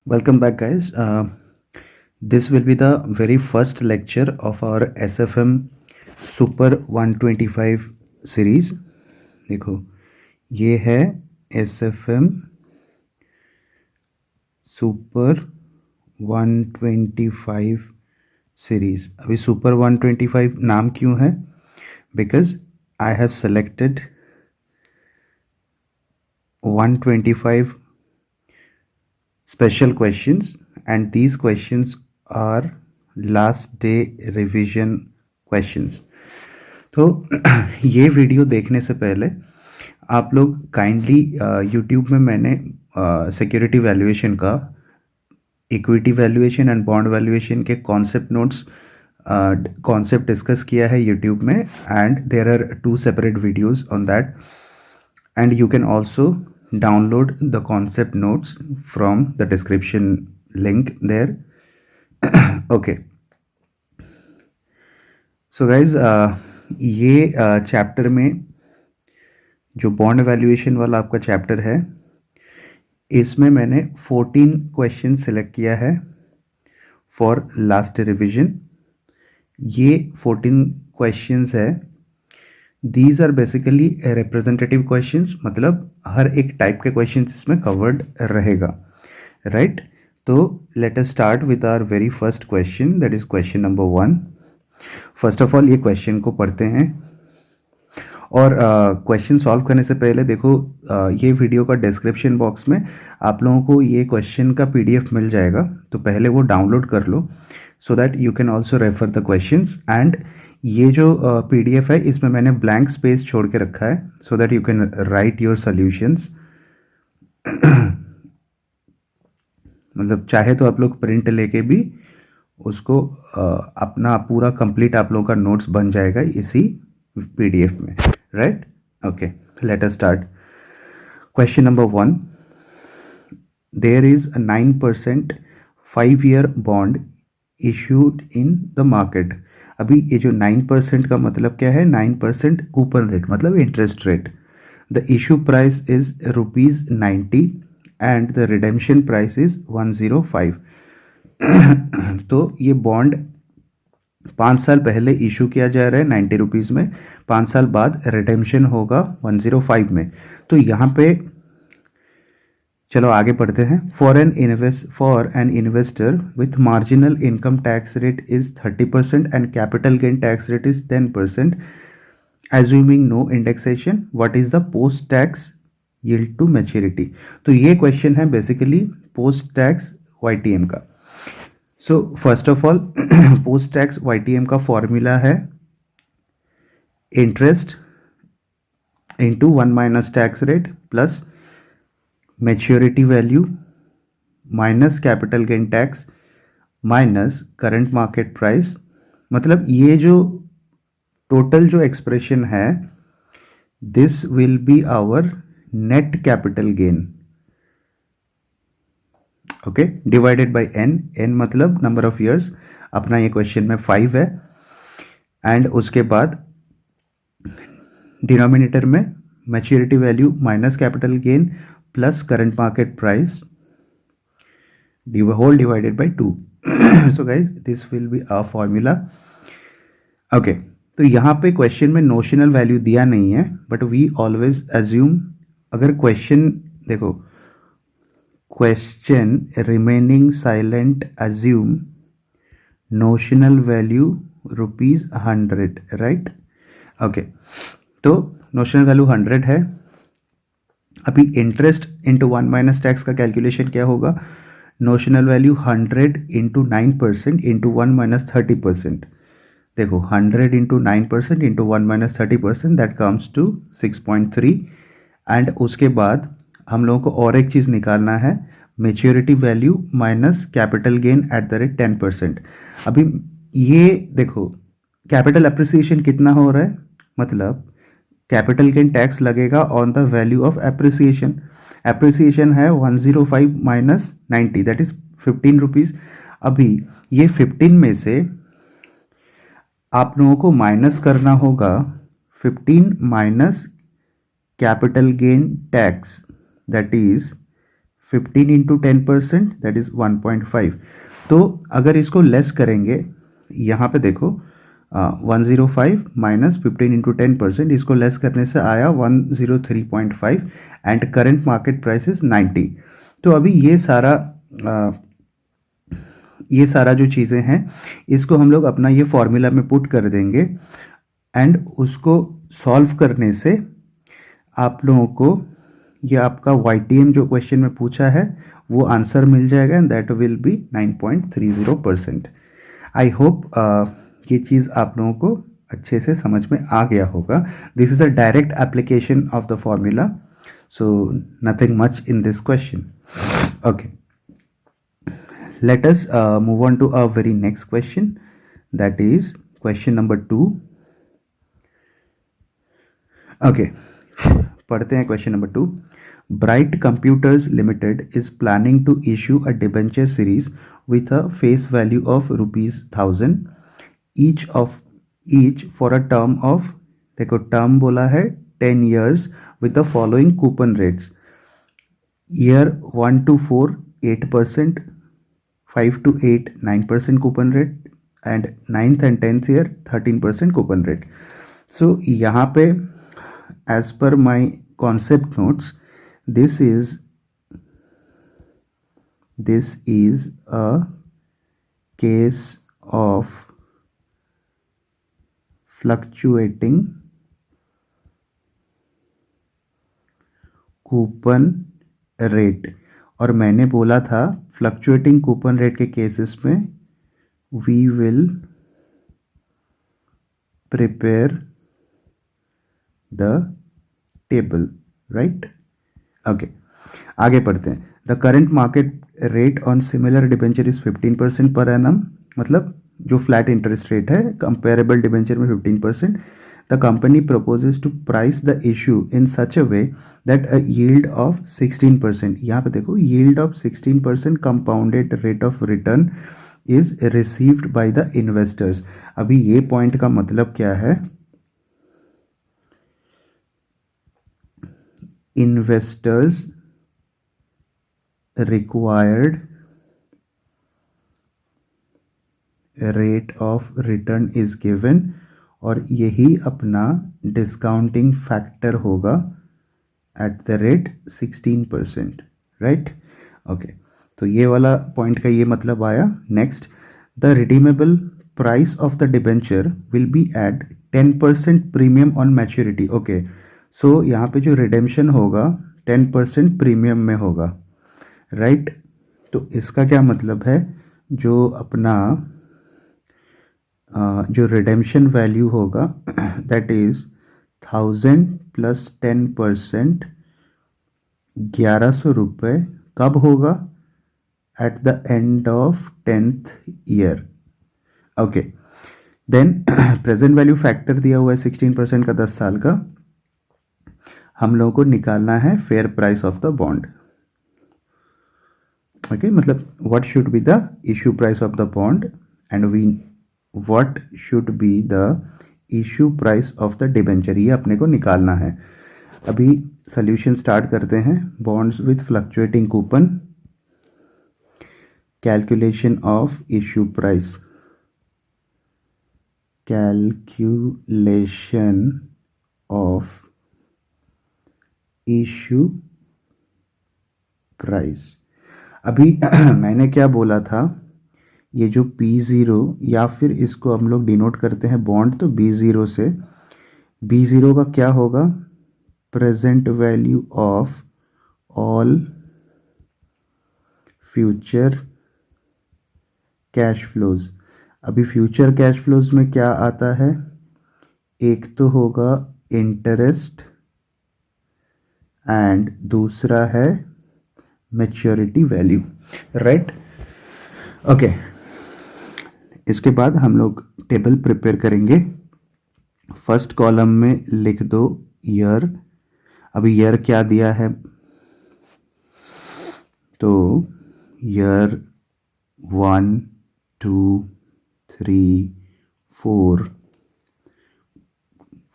Welcome back, guys. This will be the very first lecture of our SFM Super 125 series. देखो, ये है SFM Super 125 series. अभी super 125 नाम क्यों है? Because I have selected 125 special questions and these questions are last day revision questions. तो ये video देखने से पहले आप लोग काइंडली यूट्यूब में मैंने सिक्योरिटी वैल्यूएशन का equity valuation and bond valuation के कॉन्सेप्ट नोट्स कॉन्सेप्ट डिस्कस किया है यूट्यूब में and there are 2 separate videos on that and you can also download the concept notes from the description link there. Okay, so guys, ये chapter में जो bond valuation वाला आपका chapter है इसमें मैंने 14 क्वेश्चन सिलेक्ट किया है फॉर लास्ट रिविजन. ये 14 क्वेश्चंस है. These are basically representative questions, मतलब हर एक टाइप के क्वेश्चंस इसमें कवर्ड रहेगा, राइट? तो let us start with our very first question, that is question number 1. First of all ये क्वेश्चन को पढ़ते हैं और क्वेश्चन सॉल्व करने से पहले देखो, ये वीडियो का डिस्क्रिप्शन बॉक्स में आप लोगों को ये क्वेश्चन का पीडीएफ मिल जाएगा, तो पहले वो डाउनलोड कर लो so that you can also refer the questions. And ये जो पीडीएफ है इसमें मैंने ब्लैंक स्पेस छोड़ के रखा है सो that you can write your solutions. मतलब चाहे तो आप लोग प्रिंट लेके भी उसको अपना पूरा कंप्लीट आप लोगों का नोट्स बन जाएगा इसी पीडीएफ में, right? Okay, let us start. Question number 1. There is a 9% 5-year bond issued in the market. अभी ये जो 9% का मतलब क्या है? 9% कूपन रेट मतलब interest rate. The issue price is ₹90 and the redemption price is 105. तो ये बॉन्ड 5 साल पहले इशू किया जा रहा है 90 रुपीज़ में, 5 साल बाद रिडेम्पशन होगा 105 में. तो यहाँ पे चलो आगे पढ़ते हैं. For an investor with marginal income tax rate is 30% and capital gain tax rate is 10%, assuming no indexation, what is the post tax yield to maturity. तो ये क्वेश्चन है बेसिकली पोस्ट टैक्स YTM का. So first of all post tax YTM का formula है interest into 1 minus tax rate plus maturity value minus capital gain tax minus current market price. मतलब ये जो total जो एक्सप्रेशन है this will be our net capital gain, okay, divided by n मतलब number of years. अपना ये question में 5 है एंड उसके बाद डिनोमिनेटर में maturity value minus capital gain plus current market price whole divided by 2. So guys this will be a formula. Okay, तो यहाँ पे क्वेश्चन में नोशनल वैल्यू दिया नहीं है बट वी ऑलवेज एज्यूम, अगर क्वेश्चन देखो, question remaining silent assume notional value ₹100, right? Okay, तो नोशनल वैल्यू 100 है. अभी इंटरेस्ट इंटू 1 माइनस टैक्स का कैलकुलेशन क्या होगा? Notional value 100 into 9% into 1 minus 30%. देखो 100 into 9% into 1 minus 30%, that comes to 6.3. And उसके बाद हम लोगों को और एक चीज़ निकालना है, maturity value minus capital gain eight the rate 10%. अभी ये देखो कैपिटल अप्रिसिएशन कितना हो रहा है, मतलब कैपिटल गेन टैक्स लगेगा on the value of appreciation. Appreciation है 105 माइनस 90, दैट इज 15 रुपीज़. अभी ये 15 में से आप लोगों को माइनस करना होगा 15 minus capital gain tax, that is 15 into 10% that is 1.5। तो अगर इसको लेस करेंगे, यहाँ पे देखो 105 माइनस 15 इंटू 10%, इसको लेस करने से आया 103.5 and current market price is 90। तो अभी ये सारा जो चीज़ें हैं इसको हम लोग अपना ये फॉर्मूला में पुट कर देंगे एंड उसको सॉल्व करने से आप लोगों को ये आपका YTM जो क्वेश्चन में पूछा है वो आंसर मिल जाएगा and that will B 9.30%। I hope ये चीज़ आप लोगों को अच्छे से समझ में आ गया होगा। This is a direct application of the formula, so nothing much in this question. Okay, let us move on to our very next question, that is question number 2। okay, पढ़ते हैं question number 2। Bright Computers Limited is planning to issue a debenture series with a face value of ₹1000 each for a term of, देखो term बोला है 10 years with the following coupon rates: year 1 to 4 8%, 5 to 8 9% coupon rate and 9th and 10th year 13% coupon rate। so यहाँ पे as per my concept notes, this is a case of fluctuating coupon rate, और मैंने बोला था fluctuating coupon rate के cases में we will prepare the table, right. Okay, आगे पढ़ते हैं। The current market rate on similar debenture is 15% per annum, मतलब जो फ्लैट इंटरेस्ट रेट है कंपेरेबल डिबेंचर में 15%। The company proposes to price the issue in such a way that a yield of 16%, यहाँ पे देखो yield of 16% compounded rate of return is received by the investors। अभी ये point का मतलब क्या है, investors required rate of return is given, और यही अपना डिस्काउंटिंग फैक्टर होगा at the rate 16%, right. Okay, तो ये वाला पॉइंट का ये मतलब आया। Next, the redeemable price of the debenture will be at 10% premium on maturity. Okay, so यहाँ पे जो रिडेम्पशन होगा 10% प्रीमियम में होगा, राइट। तो इसका क्या मतलब है, जो अपना जो रिडेम्पशन वैल्यू होगा दैट इज 1000 प्लस 10%, 1100 रुपये, कब होगा, at the end of 10th year. Okay, then present value factor दिया हुआ है 16% का 10 साल का, हम लोगों को निकालना है fair price of the bond. Okay, मतलब what should be the issue price of the bond and we what should be the issue price of the debenture, ये अपने को निकालना है। अभी सॉल्यूशन स्टार्ट करते हैं। Bonds with fluctuating coupon, calculation of issue price, calculation of issue price. अभी मैंने क्या बोला था, ये जो P0, या फिर इसको हम लोग डिनोट करते हैं बॉन्ड, तो B0 से, B0 का क्या होगा, present value of all future cash flows. अभी फ्यूचर कैश फ्लोज में क्या आता है, एक तो होगा इंटरेस्ट एंड दूसरा है मैच्योरिटी वैल्यू, राइट। ओके, इसके बाद हम लोग टेबल प्रिपेयर करेंगे। फर्स्ट कॉलम में लिख दो ईयर। अभी ईयर क्या दिया है, तो ईयर 1 2 3 4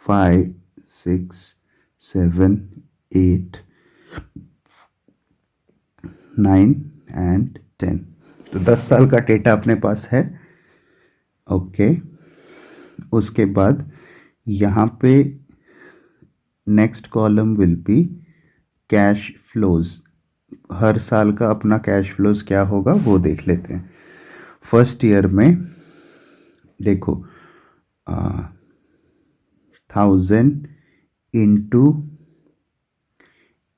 5 6 7 8 9 एंड 10। तो 10 साल का डेटा अपने पास है। ओके, उसके बाद यहाँ पे next column will be cash flows. हर साल का अपना कैश फ्लोज क्या होगा वो देख लेते हैं। फर्स्ट ईयर में देखो 1000 into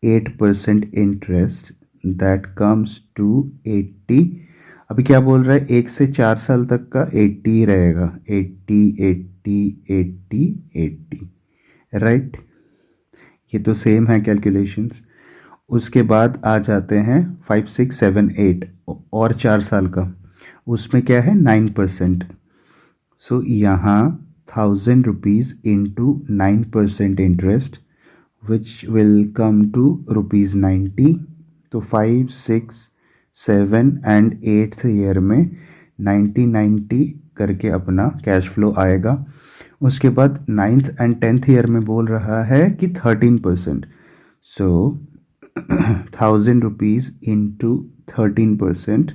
8% interest that comes to 80। अभी क्या बोल रहा है, 1 से 4 साल तक का 80 रहेगा, 80 80 80 80, राइट। ये तो सेम है कैलकुलेशंस। उसके बाद आ जाते हैं 5 6 7 8 और 4 साल का, उसमें क्या है 9%। सो यहाँ 1000 rupees into 9% interest which will come to ₹90। तो 5 6 7 एंड 8th ईयर में 90 करके अपना कैश फ्लो आएगा। उसके बाद 9th एंड 10th ईयर में बोल रहा है कि 13%। So 1000 rupees into 13%,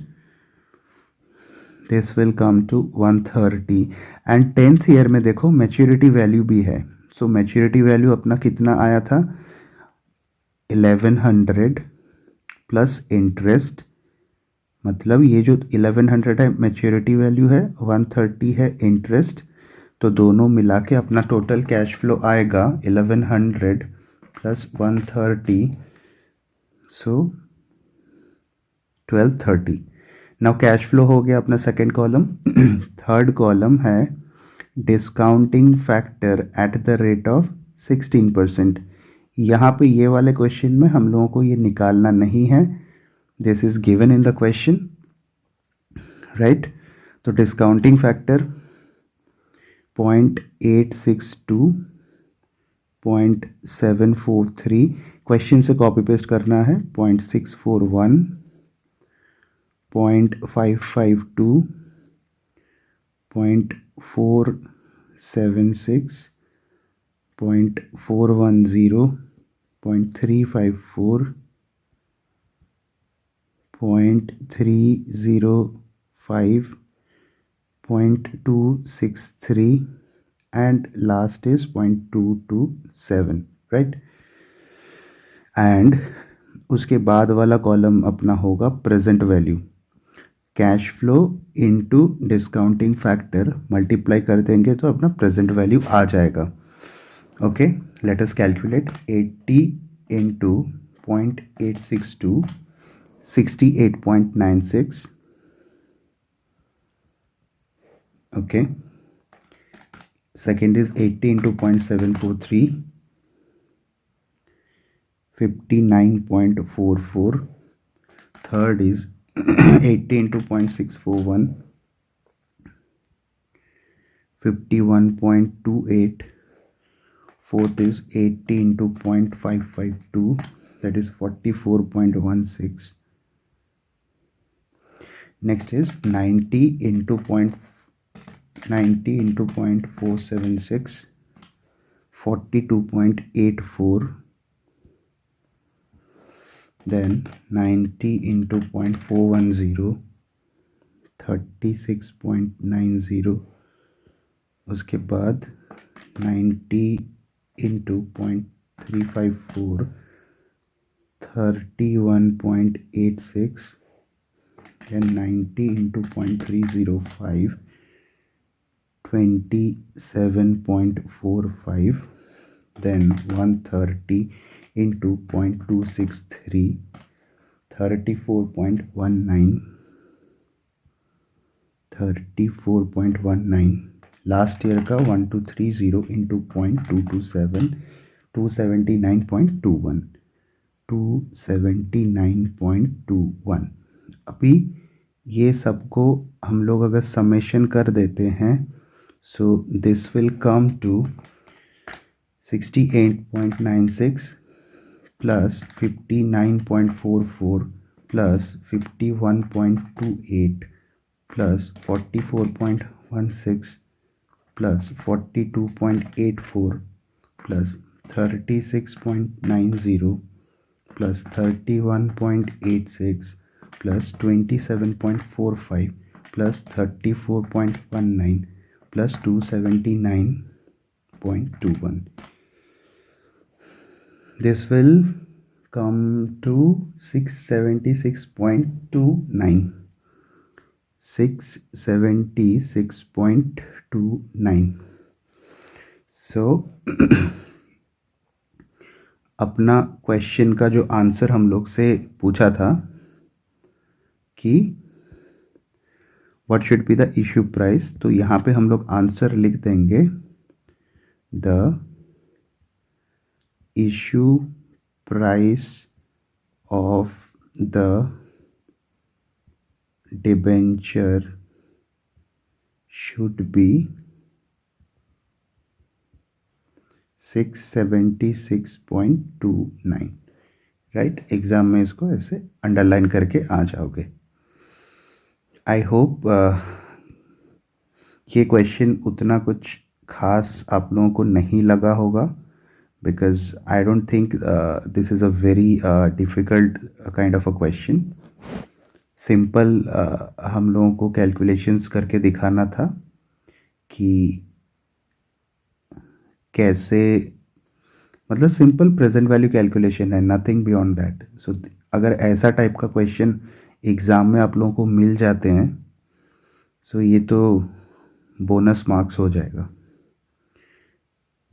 this will come to 130। And 10th year में देखो मैच्योरिटी वैल्यू भी है। सो मैच्योरिटी वैल्यू अपना कितना आया था, 1100 प्लस इंटरेस्ट, मतलब ये जो 1100 है मैच्योरिटी वैल्यू है, 130 है इंटरेस्ट। तो दोनों मिला के अपना टोटल कैश फ्लो आएगा 1100 प्लस 130, सो 1230। नाउ कैश फ्लो हो गया अपना सेकेंड कॉलम। थर्ड कॉलम है discounting factor eight the rate of 16%। यहाँ पे ये वाले क्वेश्चन में हम लोगों को ये निकालना नहीं है, this is given in the question, right. तो डिस्काउंटिंग फैक्टर 0.862, 0.743, क्वेश्चन से कॉपी पेस्ट करना है, 0.641, 0.552, 0.476, 0.410, 0.354, 0.305, 0.263 and last is 0.227, right। And उसके बाद वाला कॉलम अपना होगा present value, cash flow into discounting factor multiply कर देंगे तो अपना प्रेजेंट वैल्यू आ जाएगा। Okay, let us calculate 80 into 0.862, 68.96। okay, second is 80 into 0.743, 59.44, third is 80 into 0.641, 51.28, fourth is 80 into 0.552, that is 44.16, next is 90 into 0.476, 42.84, then 90 into 0.410, 36.90, उसके बाद 90 into 0.354, 31.86, then 90 into 0.305, 27.45, then 130 into 0.263, 34.19, 34.19, last year का 1230 into 0.227, 279.21, 279.21। अभी ये सबको हम लोग अगर समेशन कर देते हैं, so this will come to 68.96 plus 59.44 plus 51.28 plus 44.16 plus 42.84 plus 36.90 plus 31.86 plus 27.45 plus 34.19 plus 279.21. This will come to 676.29. 676.29. So अपना क्वेश्चन का जो आंसर हम लोग से पूछा था कि what should be the issue price, तो यहाँ पे हम लोग आंसर लिख देंगे the issue price of the debenture should be 676.29. Right, exam में इसको ऐसे अंडरलाइन करके आ जाओगे. आई होप ये क्वेश्चन उतना कुछ खास आप लोगों को नहीं लगा होगा, because I don't think this is a very difficult kind of a question. Simple हम लोगों को कैलकुलेशंस करके दिखाना था कि कैसे, मतलब सिंपल प्रेजेंट वैल्यू कैलकुलेशन है, नथिंग बियॉन्ड दैट. सो अगर ऐसा टाइप का क्वेश्चन एग्ज़ाम में आप लोगों को मिल जाते हैं, सो ये तो बोनस मार्क्स हो जाएगा.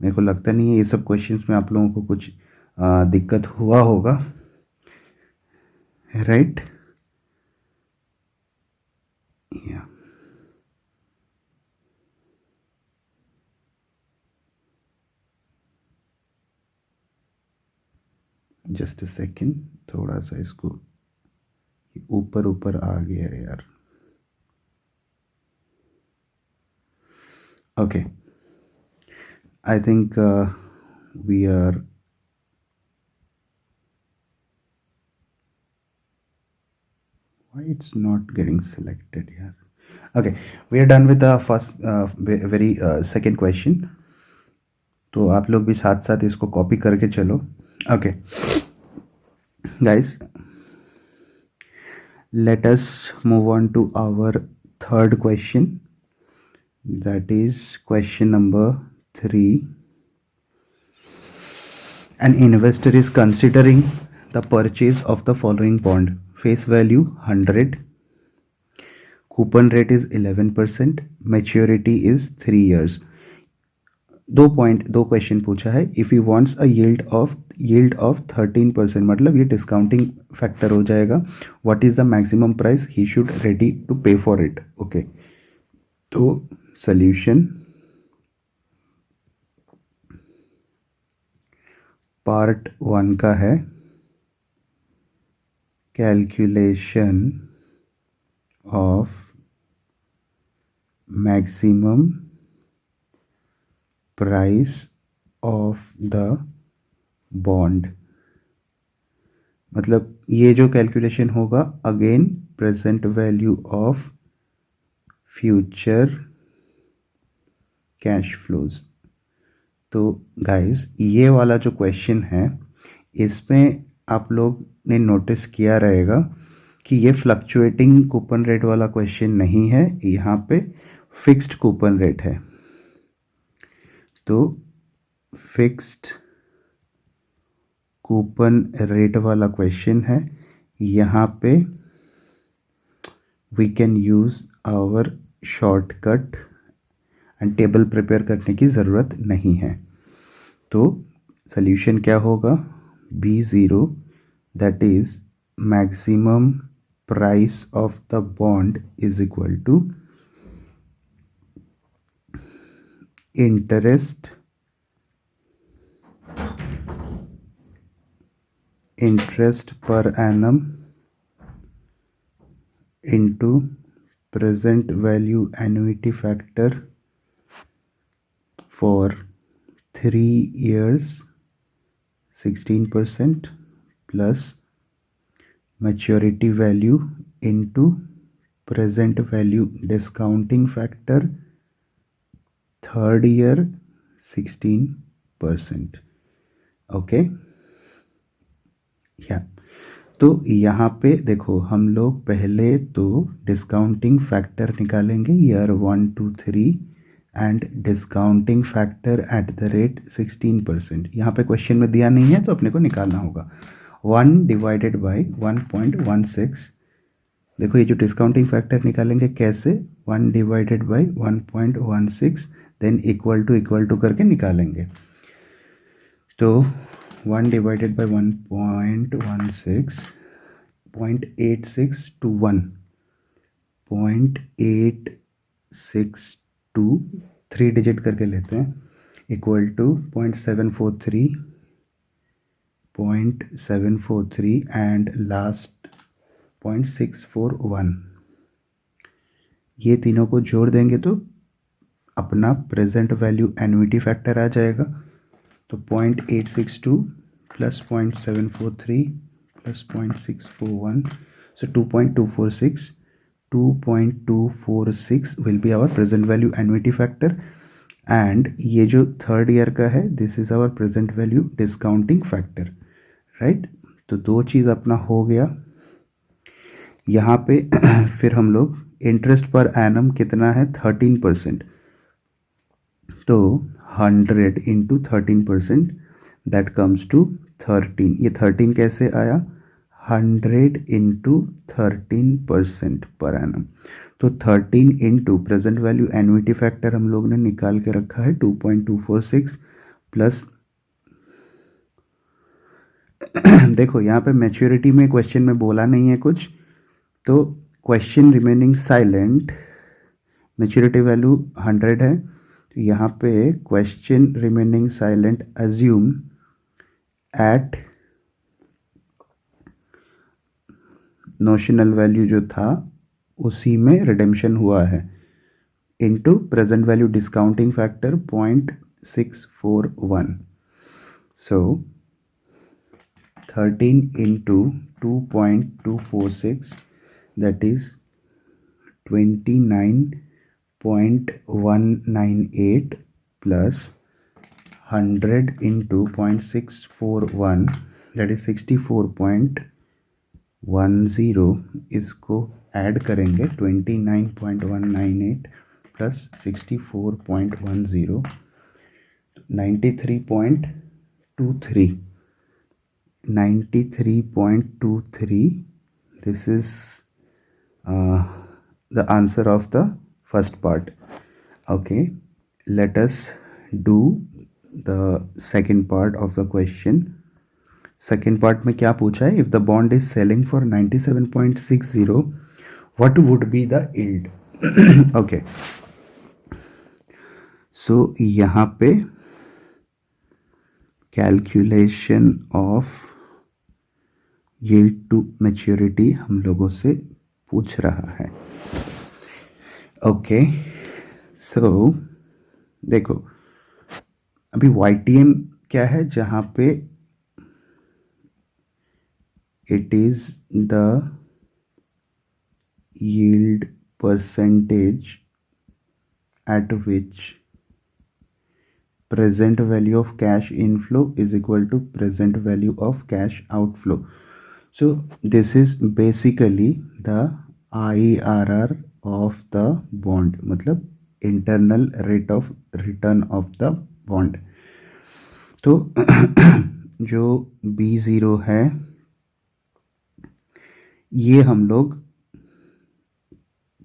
मेरे को लगता नहीं है ये सब क्वेश्चंस में आप लोगों को कुछ दिक्कत हुआ होगा, राइट. या जस्ट अ सेकेंड, थोड़ा सा इसको ऊपर ऊपर आ गया है यार. Okay, I think we are why it's not getting selected here. Okay, we are done with the first very second question. तो आप लोग भी साथ साथ इसको कॉपी करके चलो. Okay guys, let us move on to our third question, that is question number 3. An investor is considering the purchase of the following bond: face value 100, coupon rate is 11%, maturity is 3 years. दो question पूछा है. If you wants a yield of 13%, मतलब ये discounting factor हो जाएगा. What is the maximum price he should ready to pay for it. Okay, तो solution part 1 का है calculation of maximum price of the bond. मतलब ये जो कैलकुलेशन होगा again present value of future cash flows. तो गाइस ये वाला जो क्वेश्चन है, इसमें आप लोग ने नोटिस किया रहेगा कि ये फ्लक्चुएटिंग कूपन रेट वाला क्वेश्चन नहीं है, यहाँ पे फिक्स्ड कूपन रेट है. तो फिक्स्ड कूपन रेट वाला क्वेश्चन है. यहाँ पे we can use our shortcut and table prepare करने की ज़रूरत नहीं है. तो सॉल्यूशन क्या होगा? B0, that is maximum price of the bond is equal to interest per annum into present value annuity factor for 3 years 16% plus maturity value into present value discounting factor 3rd year 16%. okay, या तो यहाँ पे देखो हम लोग पहले तो discounting factor निकालेंगे year 1 2 3 and discounting factor eight the rate 16%। यहाँ पे क्वेश्चन में दिया नहीं है तो अपने को निकालना होगा 1 डिवाइडेड बाई 1.16। देखो ये जो डिस्काउंटिंग फैक्टर निकालेंगे कैसे, 1 divided by 1.16 then equal to करके निकालेंगे। तो 1 divided by 1.16 0.86 to 1 0.86 to 3 digit करके लेते हैं इक्वल टू 0.743 एंड लास्ट 0.641। ये तीनों को जोड़ देंगे तो अपना प्रेजेंट वैल्यू एन्युटी फैक्टर आ जाएगा। तो 0.862 plus 0.743 plus 0.641, so 2.246 will be our present value annuity factor। And ये जो थर्ड ईयर का है this is our present value discounting factor, right. तो दो चीज़ अपना हो गया। यहाँ पे फिर हम लोग इंटरेस्ट पर एनम कितना है 13%, तो 100 इंटू 13% दैट कम्स टू 13। ये 13 कैसे आया, 100 इंटू 13% पर एनम। तो 13 into present value annuity factor हम लोग ने निकाल के रखा है 2.246 प्लस देखो यहाँ पे मैच्योरिटी में क्वेश्चन में बोला नहीं है कुछ, तो question remaining silent, maturity value 100 है, तो यहाँ पे question remaining silent assume at notional value जो था उसी में रिडेम्पशन हुआ है into present value discounting factor 0.641। So 13 into 2.246 that is 29.198 plus 100 into 0.641 that is 64.10। इसको ऐड करेंगे 29.198 plus 64.10 93.23। this is the answer of the first part. Okay, let us do the second part of the question. Second part में क्या पूछा है, if the bond is selling for 97.60 what would be the yield. Okay, so यहाँ पे calculation of yield to maturity हम लोगों से पूछ रहा है। ओके, सो देखो अभी YTM क्या है, जहाँ पे it is the yield percentage at which present value of cash inflow is equal to present value of cash outflow. So this is basically the IRR of the bond, मतलब internal rate of return of the bond। तो जो B0 है ये हम लोग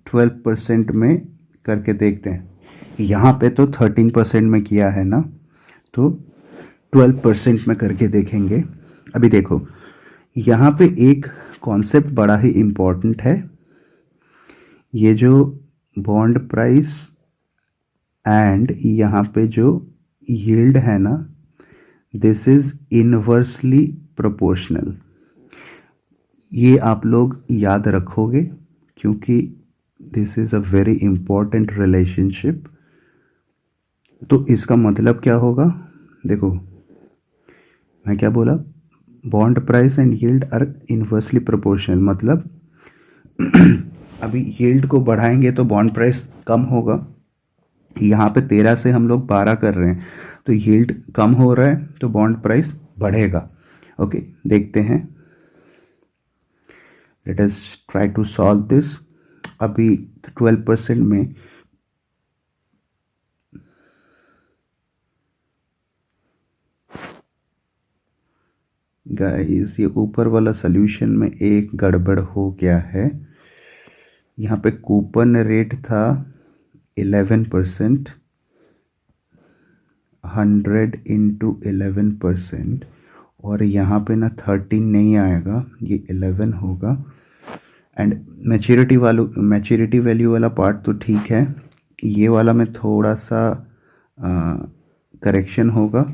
12% में करके देखते हैं। यहाँ पे तो 13% में किया है ना, तो 12% में करके देखेंगे। अभी देखो यहाँ पे एक कॉन्सेप्ट बड़ा ही इम्पोर्टेंट है, ये जो बॉन्ड प्राइस एंड यहाँ पे जो यील्ड है ना, दिस इज़ इनवर्सली प्रोपोर्शनल। ये आप लोग याद रखोगे क्योंकि this is a very important relationship. तो इसका मतलब क्या होगा, देखो मैं क्या बोला, bond price and yield are inversely proportional, मतलब अभी यील्ड को बढ़ाएंगे तो बॉन्ड प्राइस कम होगा। यहाँ पे 13 से हम लोग 12 कर रहे हैं, तो यील्ड कम हो रहा है तो बॉन्ड प्राइस बढ़ेगा। ओके, देखते हैं let us try to solve this. अभी 12% में गाइस ये ऊपर वाला सॉल्यूशन में एक गड़बड़ हो गया है। यहाँ पे कूपन रेट था 11%, 100 इंटू 11%, और यहाँ पे ना 13 नहीं आएगा, ये 11 होगा। एंड मैच्योरिटी वैल्यू वाला पार्ट तो ठीक है, ये वाला में थोड़ा सा करेक्शन होगा।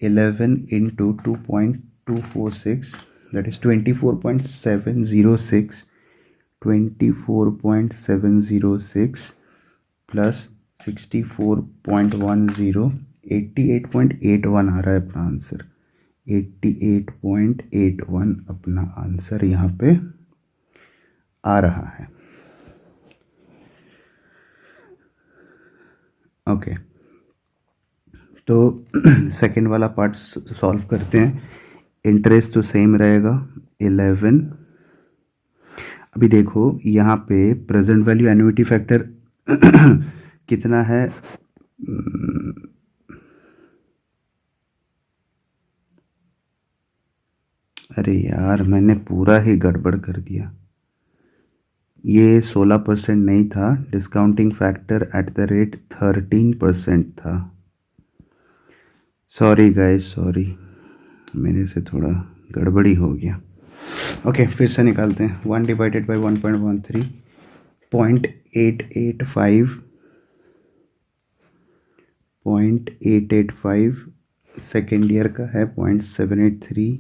11 इंटू 2.246 दैट इज़ 24.706, 24.706 प्लस 64.10, 88.81 आ रहा है अपना आंसर। 88.81 अपना आंसर यहाँ पे आ रहा है। ओके, तो सेकंड वाला पार्ट सॉल्व करते हैं। इंटरेस्ट तो सेम रहेगा 11। अभी देखो यहाँ पे प्रेजेंट वैल्यू एन्युटी फैक्टर कितना है? अरे यार मैंने पूरा ही गड़बड़ कर दिया। ये 16% नहीं था, discounting factor eight the rate 13% था। सॉरी गाइस, सॉरी, मेरे से थोड़ा गड़बड़ी हो गया। ओके, फिर से निकालते हैं। 1 डिवाइडेड बाई 1.13, 0.885 सेकेंड ईयर का है 0.783,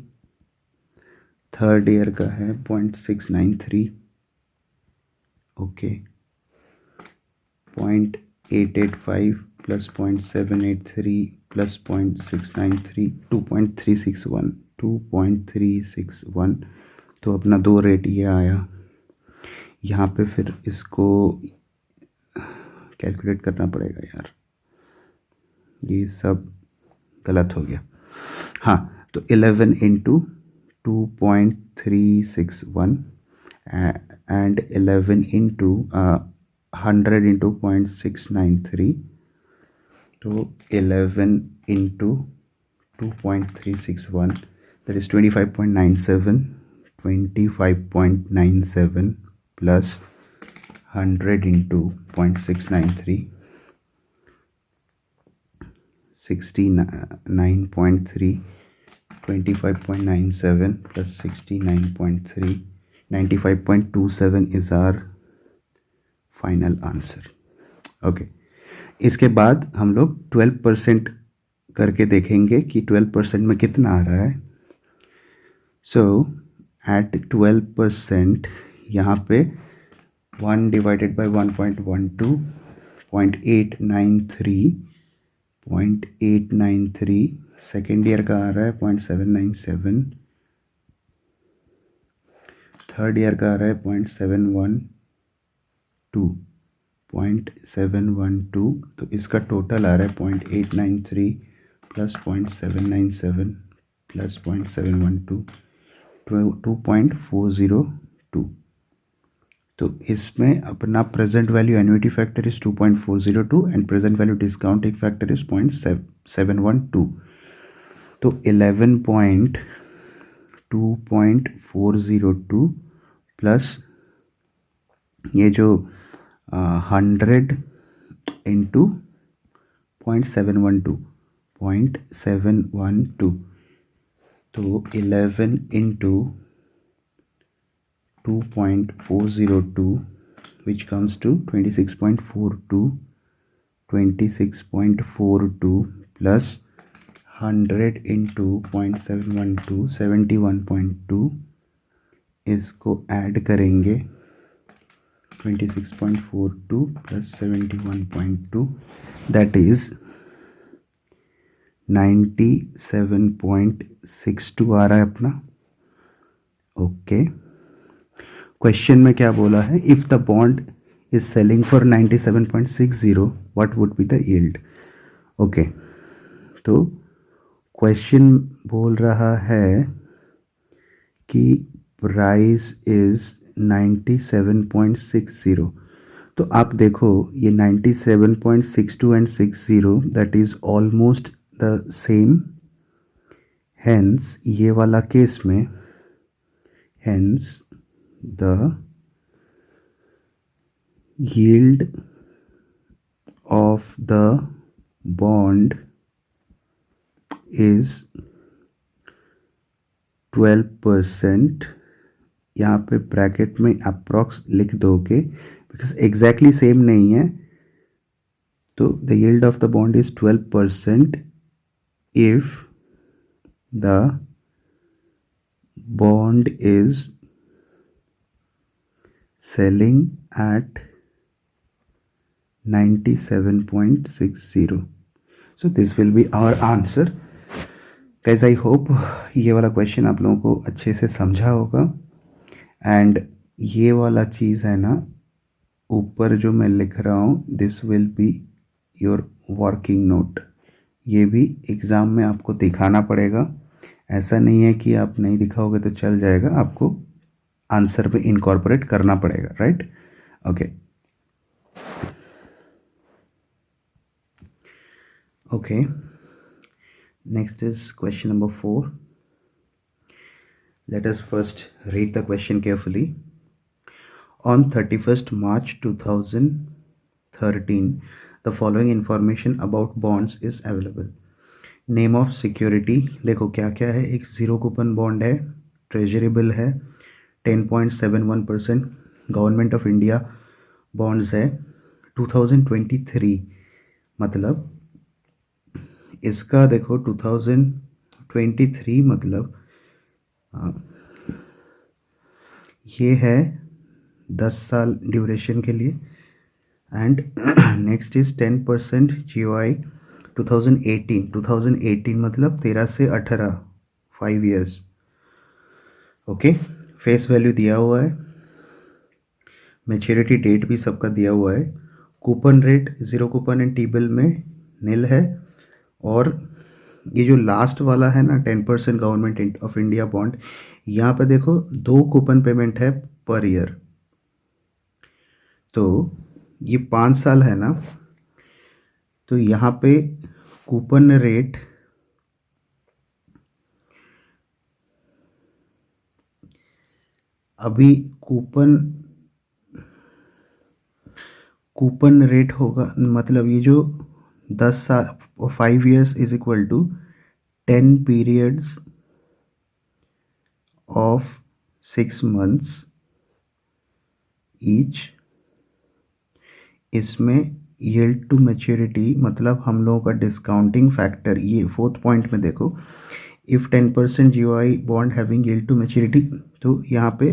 थर्ड ईयर का है 0.693। Okay, 0.885 plus 0.783 plus 0.693, 2.361। तो अपना दो रेट ये आया। यहाँ पे फिर इसको कैलकुलेट करना पड़ेगा यार, ये सब गलत हो गया। हाँ, तो 11 इंटू 2.361 एंड 11 इंटू 100 इंटू 0.693, तो 11 into 2.361 that is 25.97, 25.97 plus 100 into 0.693, 69.3, 25.97 plus 69.3, 95.27 is our final answer. Okay, इसके बाद हम लोग 12% करके देखेंगे कि 12% में कितना आ रहा है। सो एट 12% यहाँ पे 1 डिवाइडेड बाई 1.12, 0.893, सेकेंड ईयर का आ रहा है 0.797, थर्ड ईयर का आ रहा है 0.712, तो इसका टोटल आ रहा है 0.893 प्लस 0.797 प्लस 0.712, 2.402। तो इसमें अपना present value annuity factor is 2.402 and present value discounting factor is 0.712। तो 11.2.402 प्लस ये जो 100 इंटू 0.712, तो 11 into 2.402 which comes to 26.42 plus 100 into 0.712, 71.2, इसको ऐड करेंगे 26.42 plus 71.2 that is 97.62 आ रहा है अपना। ओके, क्वेश्चन में क्या बोला है? If the bond is selling for 97.60 what would be the yield. Okay, तो क्वेश्चन बोल रहा है कि प्राइस इज 97.60। तो आप देखो ये 97.62 and 60 that is almost the same. Hence ये वाला केस में hence the yield of the bond is 12%। यहाँ पे ब्रैकेट में अप्रॉक्स लिख दोगे बिकॉज एग्जैक्टली सेम नहीं है। तो the yield of the bond is 12% if the bond is selling at 97.60। so this will be our answer guys। I hope ये वाला क्वेश्चन आप लोगों को अच्छे से समझा होगा। एंड ये वाला चीज़ है ना, ऊपर जो मैं लिख रहा हूँ this will be your working note. ये भी एग्ज़ाम में आपको दिखाना पड़ेगा। ऐसा नहीं है कि आप नहीं दिखाओगे तो चल जाएगा, आपको आंसर में इनकॉर्पोरेट करना पड़ेगा, right? Okay okay, next is question number 4। Let us first read the question carefully. On 31st March 2013, the following information about bonds is available. Name of security देखो क्या क्या है। एक ज़ीरो कूपन बॉन्ड है, treasury bill है, 10.71%, government of India bonds है 2023। मतलब इसका देखो 2023 मतलब ये है 10 साल ड्यूरेशन के लिए। एंड नेक्स्ट इज 10% GOI 2018 मतलब 13 से 18, 5 years। ओके, फेस वैल्यू दिया हुआ है, मैच्योरिटी डेट भी सबका दिया हुआ है, coupon rate zero coupon and T bill में नील है। और ये जो लास्ट वाला है ना 10% गवर्नमेंट ऑफ इंडिया बॉन्ड, यहाँ पे देखो 2 कूपन पेमेंट है पर ईयर। तो ये 5 साल है ना, तो यहाँ पे कूपन रेट अभी कूपन रेट होगा, मतलब ये जो 10 साल 5 years is equal to 10 periods of 6 months each. इसमें yield टू मैच्योरिटी मतलब हम लोगों का डिस्काउंटिंग फैक्टर, ये 4th पॉइंट में देखो, if 10% GOI bond having yield to maturity, तो यहाँ पे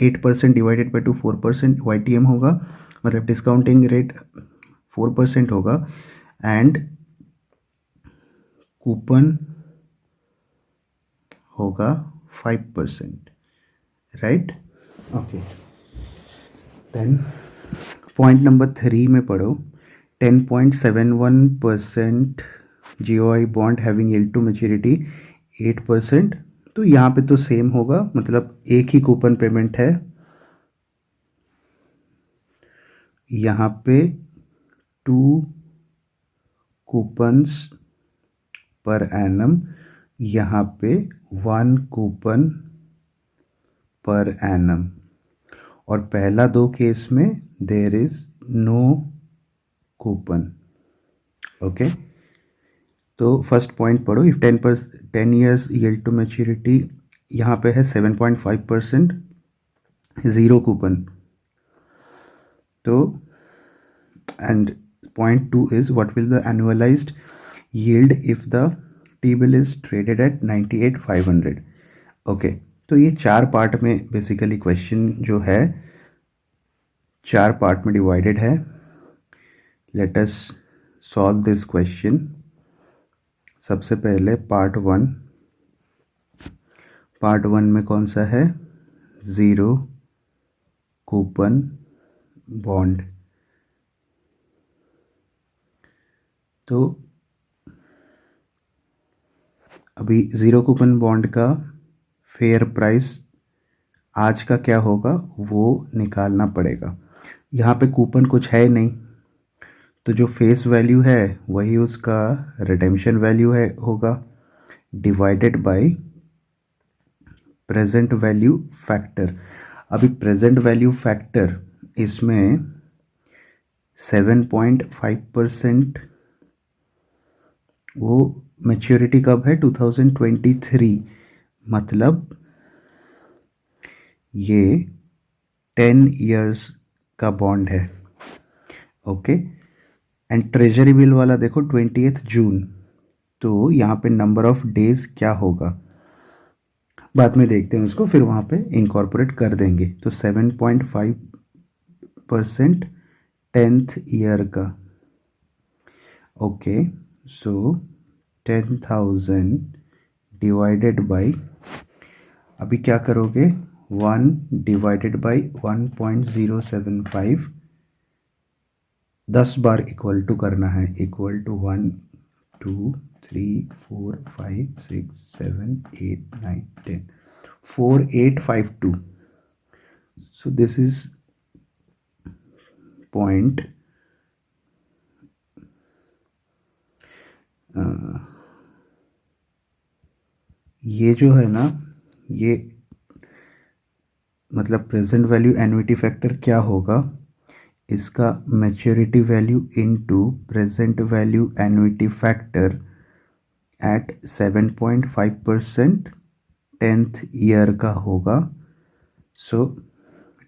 8% डिवाइडेड बाई 2 4% YTM होगा, मतलब डिस्काउंटिंग रेट 4% होगा। एंड कूपन होगा 5%, right? Okay, then point number 3 में पढ़ो, 10.71% GOI bond having yield to maturity 8%। तो यहाँ पे तो सेम होगा, मतलब एक ही कूपन पेमेंट है। यहाँ पे 2 कूपन्स पर एनम, यहाँ पे 1 कूपन पर एनम। और पहला 2 केस में there is no coupon. Okay, तो फर्स्ट पॉइंट पढ़ो, if 10 years yield to maturity यहाँ पे है 7.5%, ज़ीरो कूपन। तो and point 2 is what will the annualised yield if the T bill is traded at 98,500। Okay, तो ये 4 part में basically question जो है 4 पार्ट में डिवाइडेड है। Let us solve this question. सबसे पहले पार्ट 1 में कौन सा है? Zero coupon bond. तो अभी ज़ीरो कूपन बॉन्ड का फेयर प्राइस आज का क्या होगा वो निकालना पड़ेगा। यहाँ पे कूपन कुछ है नहीं, तो जो फेस वैल्यू है वही उसका रिडेम्पशन वैल्यू है होगा, divided by present value factor. अभी प्रेजेंट वैल्यू फैक्टर इसमें 7.5%, वो मैच्योरिटी कब है 2023, मतलब ये 10 years का बॉन्ड है। ओके, एंड ट्रेजरी बिल वाला देखो 20th June, तो यहाँ पे नंबर ऑफ डेज क्या होगा बाद में देखते हैं उसको, फिर वहाँ पे इनकॉर्पोरेट कर देंगे। तो 7.5% 10th year का। ओके, सो 10,000 डिवाइडेड बाई, अभी क्या करोगे 1 डिवाइडेड बाई 1.075, 10 बार इक्वल टू करना है, equal to 1 2 3 4 5 6 7 8 9 10, 4852। so this is point ये जो है ना, ये मतलब प्रेजेंट वैल्यू एन्युटी फैक्टर क्या होगा, इसका maturity value into present value annuity factor at 7.5% 10th year का होगा। सो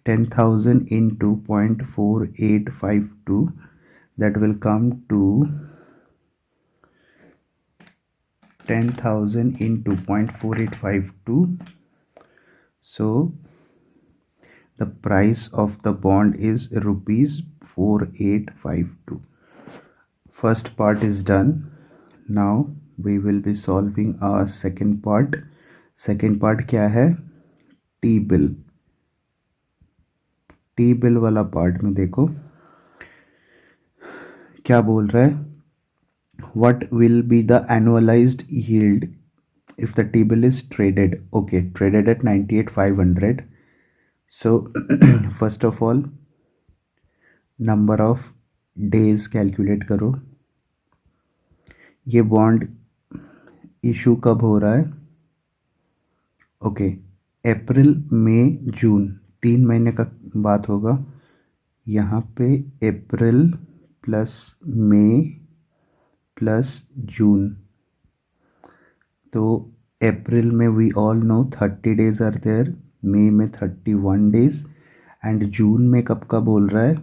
10,000 into 0.4852, that will come to 10,000 into 0.4852. So the price of the bond is rupees 4852. First part is done. Now we will be solving our second part. Second part क्या है, T bill. T bill वाला part में देखो क्या बोल रहा है, what will be the annualized yield if the T-bill is traded? Okay, traded at 98,500. So first of all number of days calculate करो। ये बॉन्ड इशू कब हो रहा है, ओके अप्रैल मई जून, 3 महीने का बात होगा। यहाँ पे अप्रैल प्लस मई प्लस जून, तो अप्रैल में we all know 30 days are there, मई में 31 days, एंड जून में कब का बोल रहा है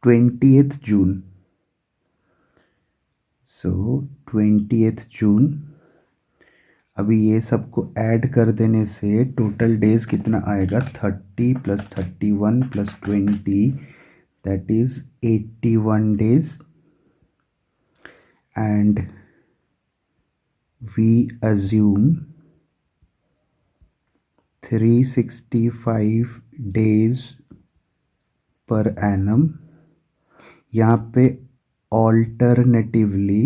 20th June। सो 20th June, अभी ये सबको ऐड कर देने से टोटल डेज कितना आएगा, 30 + 31 + 20, that is 81 days, and we assume 365 days per annum। यहाँ पे ऑल्टरनेटिवली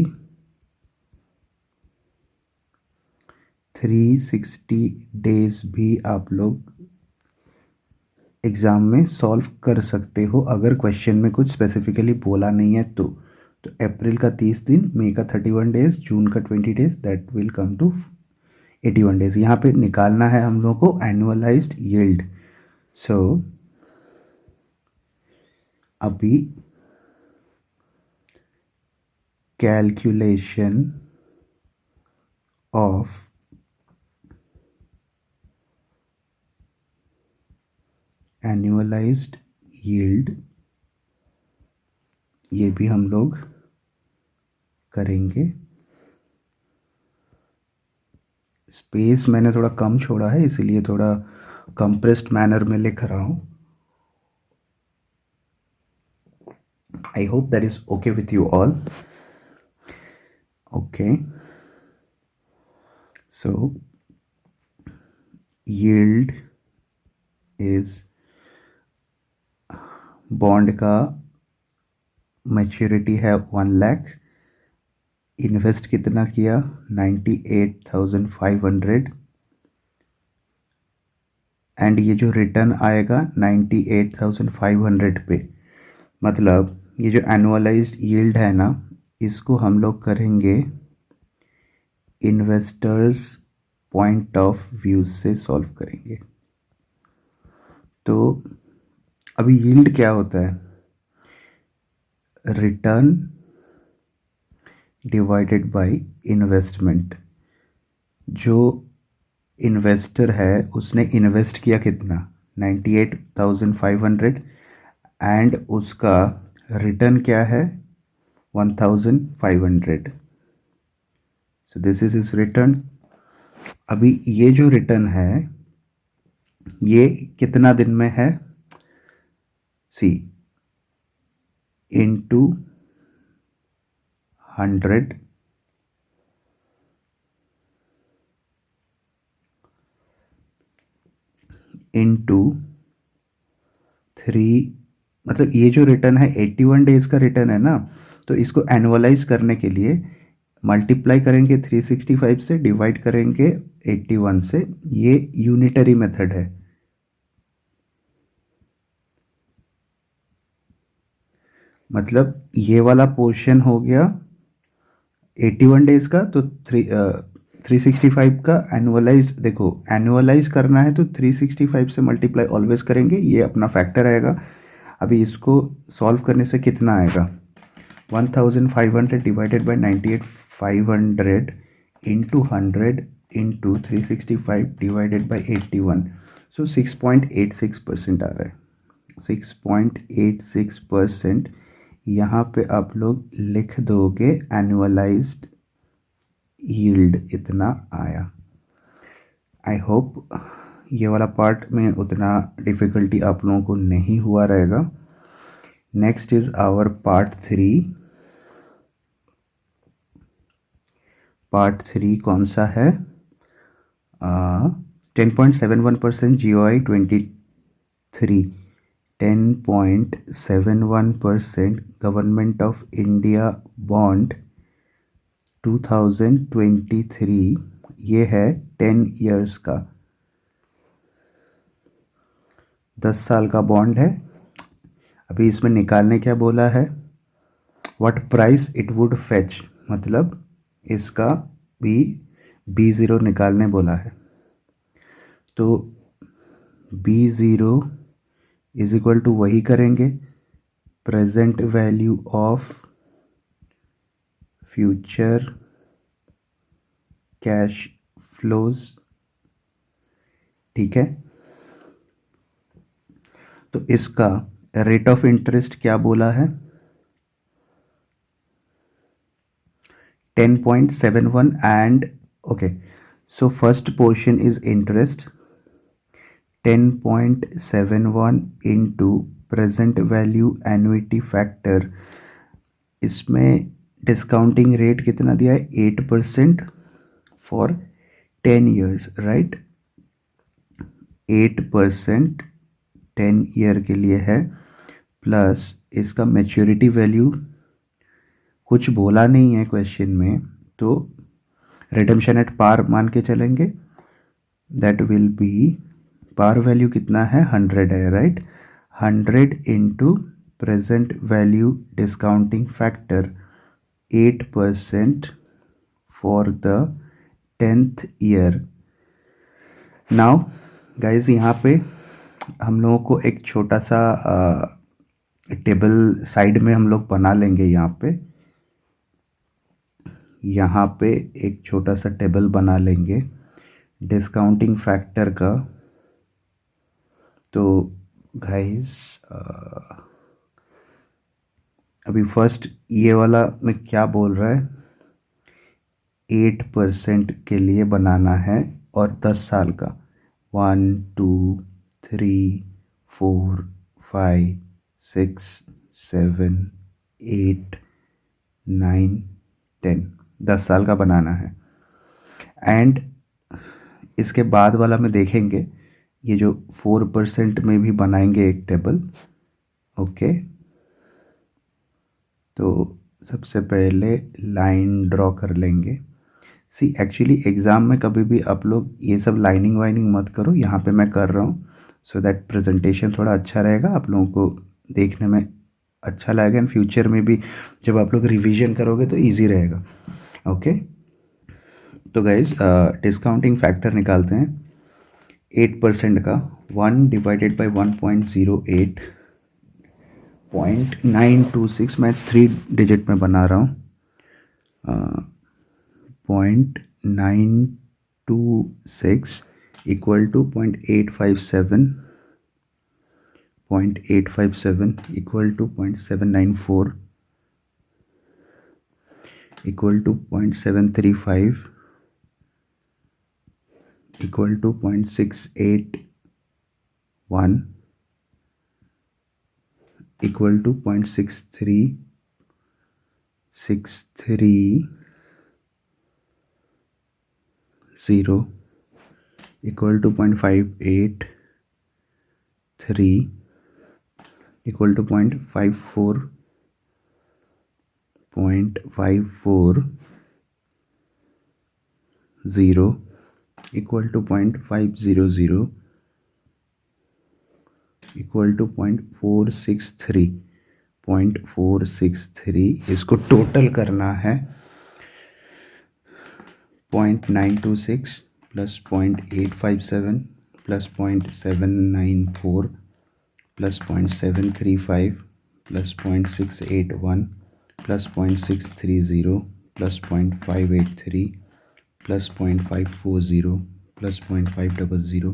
360 days भी आप लोग एग्ज़ाम में सॉल्व कर सकते हो, अगर क्वेश्चन में कुछ स्पेसिफिकली बोला नहीं है तो अप्रैल का 30 दिन, मई का 31 days, जून का 20 days, that will come to 81 days। यहाँ पे निकालना है हम लोग को एनुअलाइज्ड यील्ड। सो अभी कैलकुलेशन ऑफ एनुअलाइज्ड यील्ड, ये भी हम लोग करेंगे। स्पेस मैंने थोड़ा कम छोड़ा है, इसीलिए थोड़ा कंप्रेस्ड मैनर में लिख रहा हूँ। I hope that is okay with you all. Okay, so yield is bond का मैच्योरिटी है 1 लाख, इन्वेस्ट कितना किया 98,500, एंड ये जो रिटर्न आएगा 98,500 पे, मतलब ये जो एनुअलाइज्ड यील्ड है ना, इसको हम लोग करेंगे इन्वेस्टर्स पॉइंट ऑफ व्यू से सॉल्व करेंगे। तो अभी यील्ड क्या होता है? Return divided by investment. जो इन्वेस्टर है उसने इन्वेस्ट किया कितना? 98,500 एंड उसका रिटर्न क्या है? 1,500। So this is is return. अभी ये जो रिटर्न है ये कितना दिन में है? सी, इनटू 100 इनटू 3, मतलब ये जो रिटर्न है 81 डेज का रिटर्न है ना, तो इसको एनुअलाइज करने के लिए मल्टीप्लाई करेंगे 365 से, डिवाइड करेंगे 81 से। ये यूनिटरी मेथड है। मतलब ये वाला पोर्शन हो गया 81 डेज का, तो 365 का एनुअलाइज। देखो एनुअलाइज करना है तो 365 से मल्टीप्लाई ऑलवेज करेंगे, ये अपना फैक्टर आएगा। अभी इसको सॉल्व करने से कितना आएगा? 1,500 divided by 98,500 into 100 into 365 divided by 81। सो 6.86% आ रहा है। 6.86% यहाँ पे आप लोग लिख दोगे एनुअलाइज्ड यील्ड इतना आया। आई होप ये वाला पार्ट में उतना डिफ़िकल्टी आप लोगों को नहीं हुआ रहेगा। Next is our part 3। Part 3 कौन सा है? 10.71% GOI 23, 10.71% government of India bond 2023। ये है 10 ईयर्स का, 10 साल का बॉन्ड है। अभी इसमें निकालने क्या बोला है? What price it would fetch, मतलब इसका B0 निकालने बोला है। तो B0 इज इक्वल टू वही करेंगे, present value of future cash flows. ठीक है, तो इसका रेट ऑफ इंटरेस्ट क्या बोला है? 10.71 and okay, so first portion is interest 10.71 into present value annuity factor. इसमें डिस्काउंटिंग रेट कितना दिया है? 8% फॉर 10 ईयर्स, राइट। 8% 10 ईयर के लिए है, प्लस इसका मैच्योरिटी वैल्यू कुछ बोला नहीं है क्वेश्चन में, तो रिडेम्पशन एट पार मान के चलेंगे। That will be, par value कितना है? 100 है, right. 100 into present value discounting factor 8% for the 10th year. Now guys यहाँ पे हम लोगों को एक छोटा सा टेबल साइड में हम लोग बना लेंगे। यहाँ पे एक छोटा सा टेबल बना लेंगे डिस्काउंटिंग फैक्टर का। तो गाइस अभी फर्स्ट ये वाला में क्या बोल रहा है? 8% के लिए बनाना है और 10 साल का। 1 2 3 4 5 6 7 8 9 10, 10 साल का बनाना है। एंड इसके बाद वाला में देखेंगे, ये जो 4% में भी बनाएंगे एक टेबल। ओके, तो सबसे पहले लाइन ड्रॉ कर लेंगे। सी एक्चुअली एग्ज़ाम में कभी भी आप लोग ये सब लाइनिंग वाइनिंग मत करो, यहाँ पे मैं कर रहा हूँ। सो दैट प्रेजेंटेशन थोड़ा अच्छा रहेगा, आप लोगों को देखने में अच्छा लगेगा एंड फ्यूचर में भी जब आप लोग रिवीजन करोगे तो इजी रहेगा। ओके तो गाइज डिस्काउंटिंग फैक्टर निकालते हैं 8% का। 1 डिवाइडेड बाई 1.08.926, मैं 3 डिजिट में बना रहा हूँ, 0.926 equal to 0.857, 0.857 equal to 0.794 equal to 0.735 equal to 0.681 equal to 0.6360 equal to 0.583 equal to 0.54 equal to 0.500 equal to 0.463 इसको टोटल करना है। 0.926 plus 0.857 plus 0.794 plus 0.735 plus 0.681 plus 0.630 plus 0.583 plus 0.540 plus 0.500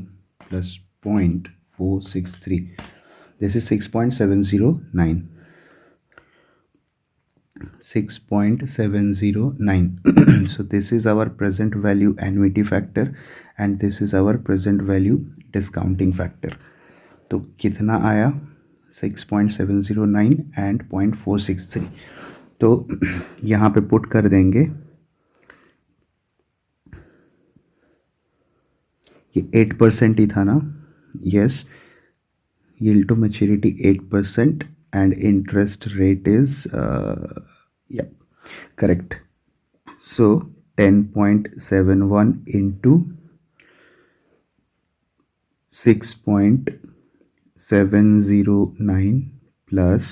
plus 0.463. This is 6.709. 6.709. So this is our present value annuity factor and this is our present value discounting factor. तो कितना आया 6.709 and 0.463. तो यहाँ पे put कर देंगे, ये 8% ही था ना, yes, yield to maturity 8% and interest rate is yeah, correct. So 10.71 into 6.709 plus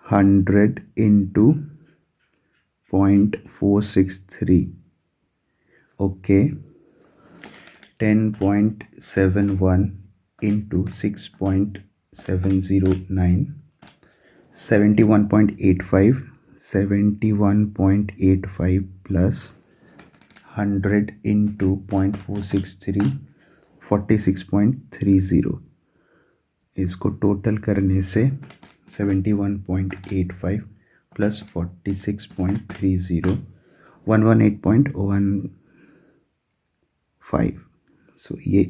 100 into 0.463. okay, 10.71 into 6.709, 71.85, 71.85 plus 100 into 0.463, 46.30. इसको टोटल करने से 71.85 प्लस 46.30, 118.15. सो ये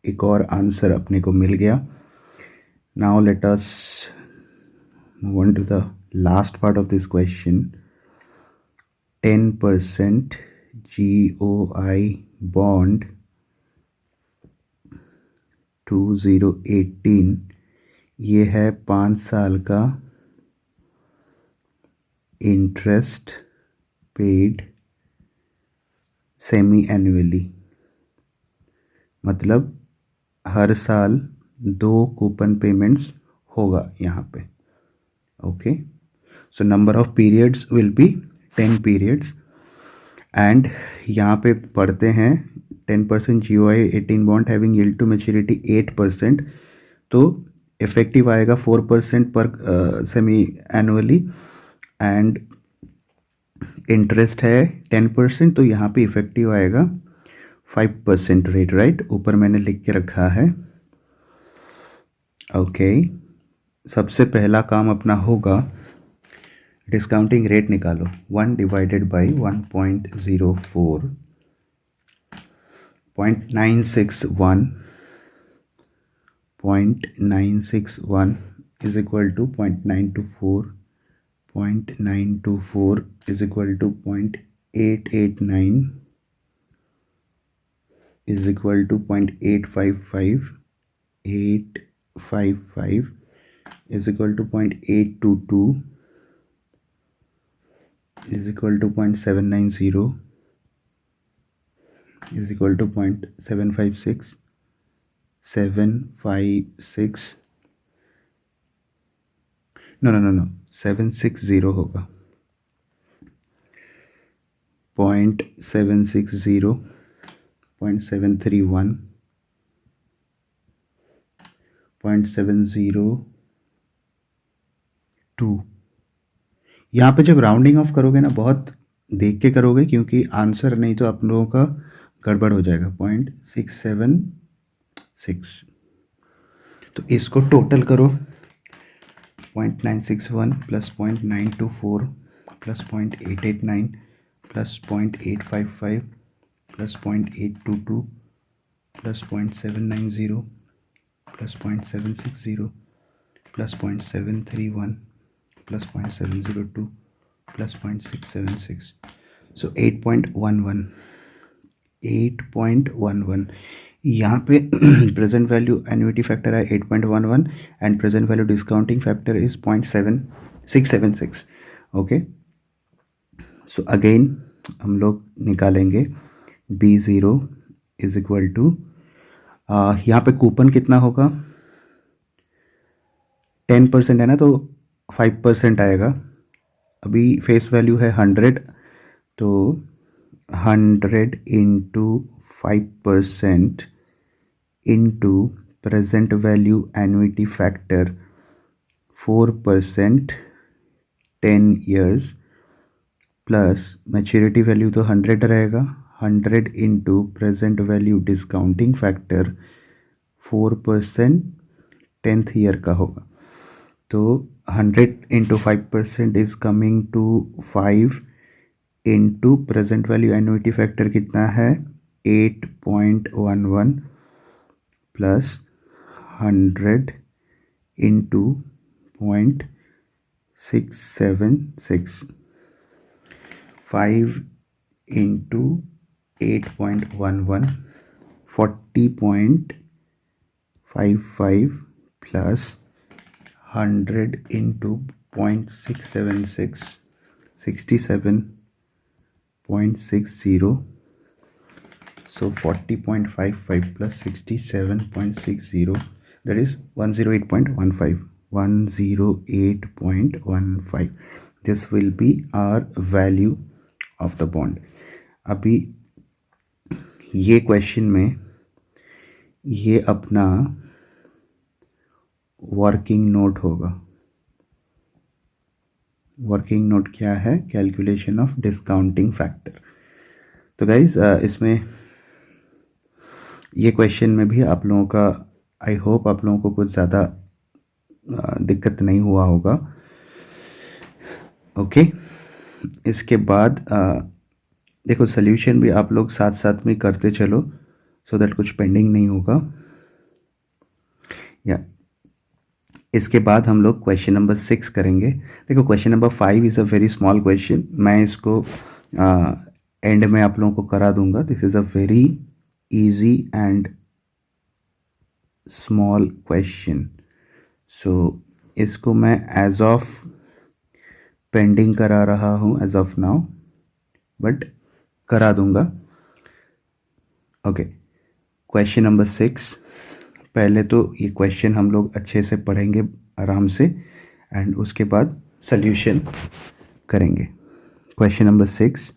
एक और आंसर अपने को मिल गया. Now let us move on to the last part of this question. 10% GOI बॉन्ड 2018, ये है 5 साल का इंटरेस्ट पेड सेमी एनुअली, मतलब हर साल 2 कूपन पेमेंट्स होगा यहाँ पे. Okay, so number of periods will be 10 periods and यहाँ पे पढ़ते हैं 10% GOI 18 bond having yield to maturity 8%, तो इफेक्टिव आएगा 4% पर सेमी एनुअली एंड इंटरेस्ट है 10%, तो यहाँ पे इफेक्टिव आएगा 5% रेट, राइट, ऊपर मैंने लिख के रखा है. ओके, सबसे पहला काम अपना होगा डिस्काउंटिंग रेट निकालो. 1 divided by 1.04, 0.961 is equal to 0.924, 0.924 is equal to 0.889 is equal to 0.855, 855 is equal to 0.822 is equal to 0.790 is equal to 0.756 756 no 760 होगा 0.760 0.731 0.702। यहाँ पे जब राउंडिंग ऑफ करोगे ना बहुत देख के करोगे क्योंकि आंसर नहीं तो आप लोगों का गड़बड़ हो जाएगा। 0.676 तो इसको टोटल करो 0.961 plus 0.924 plus 0.889 plus 0.855 plus 0.822 plus 0.790 plus 0.760 plus 0.731 plus 0.702 plus 0.676 सो 8.11 यहाँ पे प्रेजेंट वैल्यू एन्युटी फैक्टर है 8.11 and present value discounting factor is 0.7676। Okay so again हम लोग निकालेंगे B0 इज इक्वल टू यहाँ पे कूपन कितना होगा 10% है ना तो 5% आएगा। अभी फेस वैल्यू है 100 तो 100 into 5% into present value annuity factor 4% 10 years plus maturity value तो 100 रहेगा 100 into present value discounting factor 4% 10th year का होगा तो 100 into 5% is coming to 5 into present value annuity factor कितना है 8.11 plus 100 into 0.676 5 into 8.11 40.55 plus 100 into 0.676 67.60 so 40.55 plus 67.60 that is 108.15 108.15 this will be our value of the bond। अभी ये question में ये अपना वर्किंग नोट होगा। वर्किंग नोट क्या है कैलकुलेशन ऑफ डिस्काउंटिंग फैक्टर। तो गाइज इसमें ये क्वेश्चन में भी आप लोगों का आई होप आप लोगों को कुछ ज़्यादा दिक्कत नहीं हुआ होगा। ओके इसके बाद देखो सल्यूशन भी आप लोग साथ साथ में करते चलो सो दैट कुछ पेंडिंग नहीं होगा। या इसके बाद हम लोग क्वेश्चन नंबर 6 करेंगे। देखो question number 5 is a very small question, मैं इसको एंड में आप लोगों को करा दूंगा। This is a very easy and small question so इसको मैं एज ऑफ पेंडिंग करा रहा हूँ एज ऑफ नाउ बट करा दूंगा। ओके क्वेश्चन नंबर 6 पहले तो ये क्वेश्चन हम लोग अच्छे से पढ़ेंगे आराम से एंड उसके बाद सल्यूशन करेंगे। Question number 6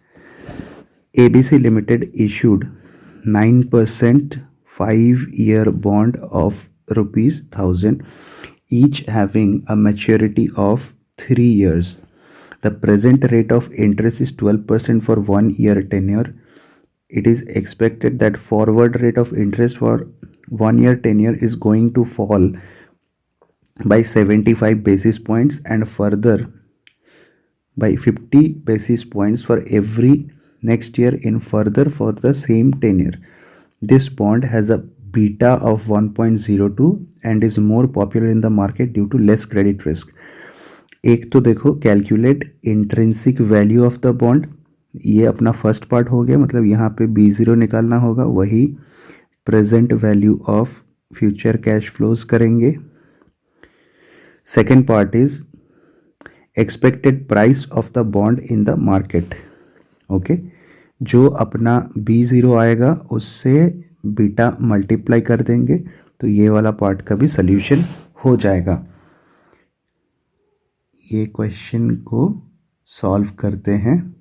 ABC Limited issued 9% 5-year bond of ₹1000 each having a maturity of 3 years. The present rate of interest is 12% for 1 year tenure. It is expected that forward rate of interest for 1 year tenure is going to fall by 75 basis points and further by 50 basis points for every next year in further for the same tenure. This bond has a beta of 1.02 and is more popular in the market due to less credit risk. एक तो देखो calculate intrinsic value of the bond, ये अपना first part हो गया, मतलब यहाँ पे B0 निकालना होगा, वही present value of future cash flows करेंगे। Second part is expected price of the bond in the market. Okay जो अपना B0 आएगा उससे बीटा मल्टीप्लाई कर देंगे तो ये वाला पार्ट का भी सल्यूशन हो जाएगा। ये क्वेश्चन को सॉल्व करते हैं।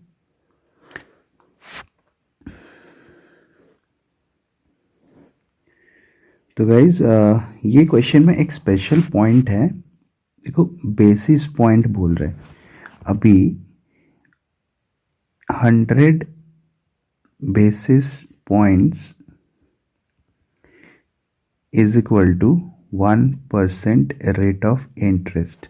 तो गाइज ये क्वेश्चन में एक स्पेशल पॉइंट है। देखो बेसिस पॉइंट बोल रहे हैं। अभी 100 basis points is equal to 1% rate of interest.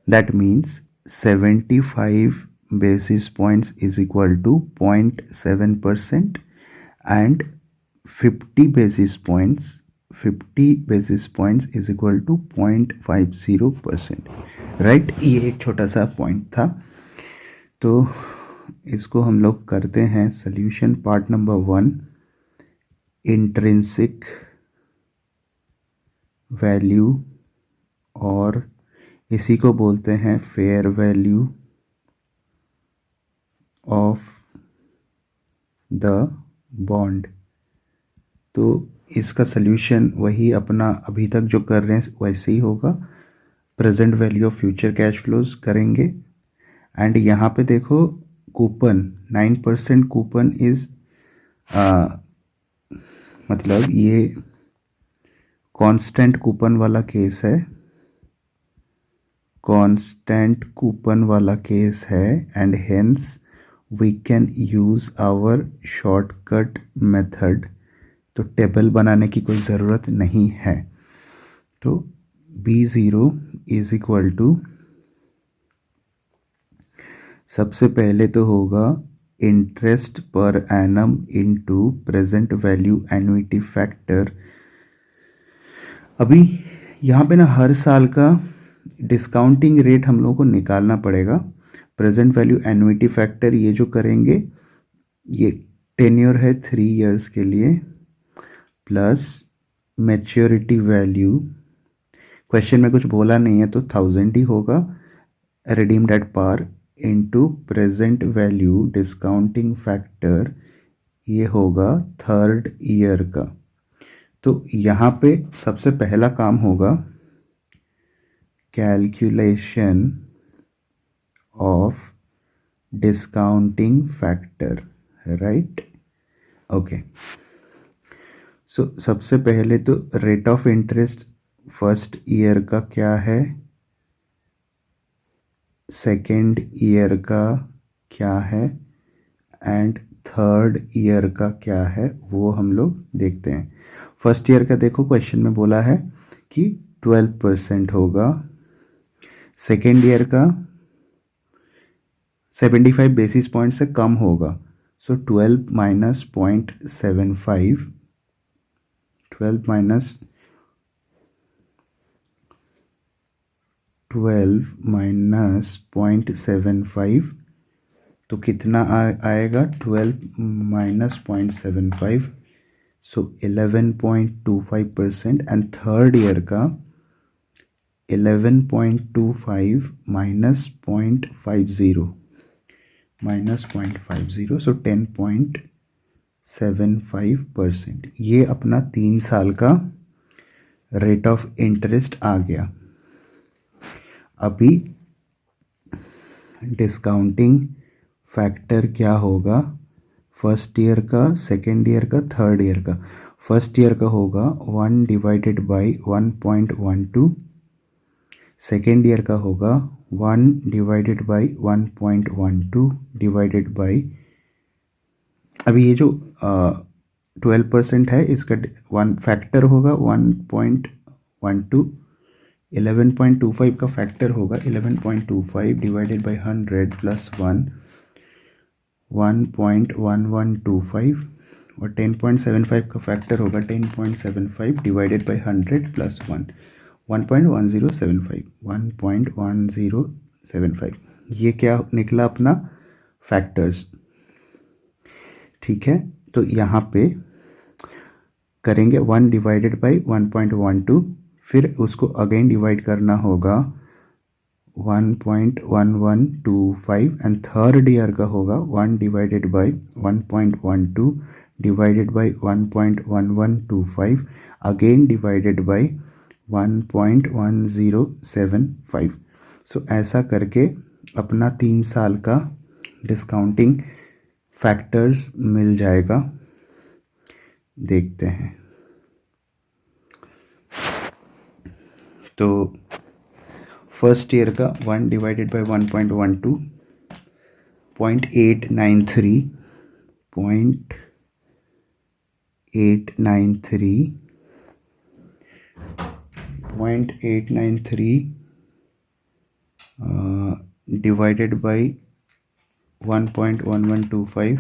That means 75 basis points is equal to 0.7% and 50 basis points is equal to 0.50%. Right, ये एक छोटा सा पॉइंट था। तो इसको हम लोग करते हैं solution. Part number 1, intrinsic value, और इसी को बोलते हैं fair value of the bond. तो इसका सॉल्यूशन वही अपना अभी तक जो कर रहे हैं वैसे ही होगा। Present value of future cash flows करेंगे। एंड यहाँ पे देखो कूपन 9% कूपन इज मतलब ये कांस्टेंट कूपन वाला केस है, कांस्टेंट कूपन वाला केस है and hence we can use our shortcut method. तो टेबल बनाने की कोई ज़रूरत नहीं है। तो B0 इज इक्वल टू, सबसे पहले तो होगा interest per annum into present value annuity factor. अभी यहाँ पे ना हर साल का डिस्काउंटिंग रेट हम लोगों को निकालना पड़ेगा। प्रेजेंट वैल्यू एन्युटी फैक्टर ये जो करेंगे, ये टेन्योर है 3 इयर्स के लिए, प्लस मैच्योरिटी वैल्यू, क्वेश्चन में कुछ बोला नहीं है तो 1000 ही होगा, redeemed at par into present value discounting factor, ये होगा 3rd ईयर का। तो यहाँ पे सबसे पहला काम होगा calculation of discounting factor, right. Okay, so सबसे पहले तो rate of interest first year का क्या है, सेकेंड ईयर का क्या है एंड 3rd ईयर का क्या है, वो हम लोग देखते हैं। फर्स्ट ईयर का देखो क्वेश्चन में बोला है कि 12% होगा, सेकेंड ईयर का 75 बेसिस पॉइंट से कम होगा, सो 12 माइनस 0.75, 12 माइनस 0.75, तो कितना आएगा 12 minus 0.75, so 11.25%। And 3rd year का 11.25 माइनस 0.50, सो 10.75%। ये अपना 3 साल का रेट ऑफ इंटरेस्ट आ गया। अभी डिस्काउंटिंग फैक्टर क्या होगा, फर्स्ट ईयर का, सेकेंड ईयर का, 3rd ईयर का। फर्स्ट ईयर का होगा 1 डिवाइडेड बाई 1.12, सेकेंड ईयर का होगा 1 डिवाइडेड बाई 1.12 डिवाइडेड बाई, अभी ये जो 12% है इसका वन फैक्टर होगा 1.12, 11.25 का फैक्टर होगा 11.25 डिवाइडेड बाई 100 प्लस 1, 1.1125, और 10.75 का फैक्टर होगा 10.75 डिवाइडेड बाई 100 प्लस 1, 1.1075, 1.1075। ये क्या निकला अपना फैक्टर्स, ठीक है। तो यहाँ पे करेंगे 1 डिवाइडेड बाई 1.12, फिर उसको अगेन डिवाइड करना होगा 1.1125, एंड 3rd ईयर का होगा 1 divided by 1.12 divided by 1.1125। Again divided by 1.1075। सो ऐसा करके अपना 3 साल का डिस्काउंटिंग फैक्टर्स मिल जाएगा। देखते हैं। तो फर्स्ट ईयर का 1 divided by 1.12 0.893 divided by 1.1125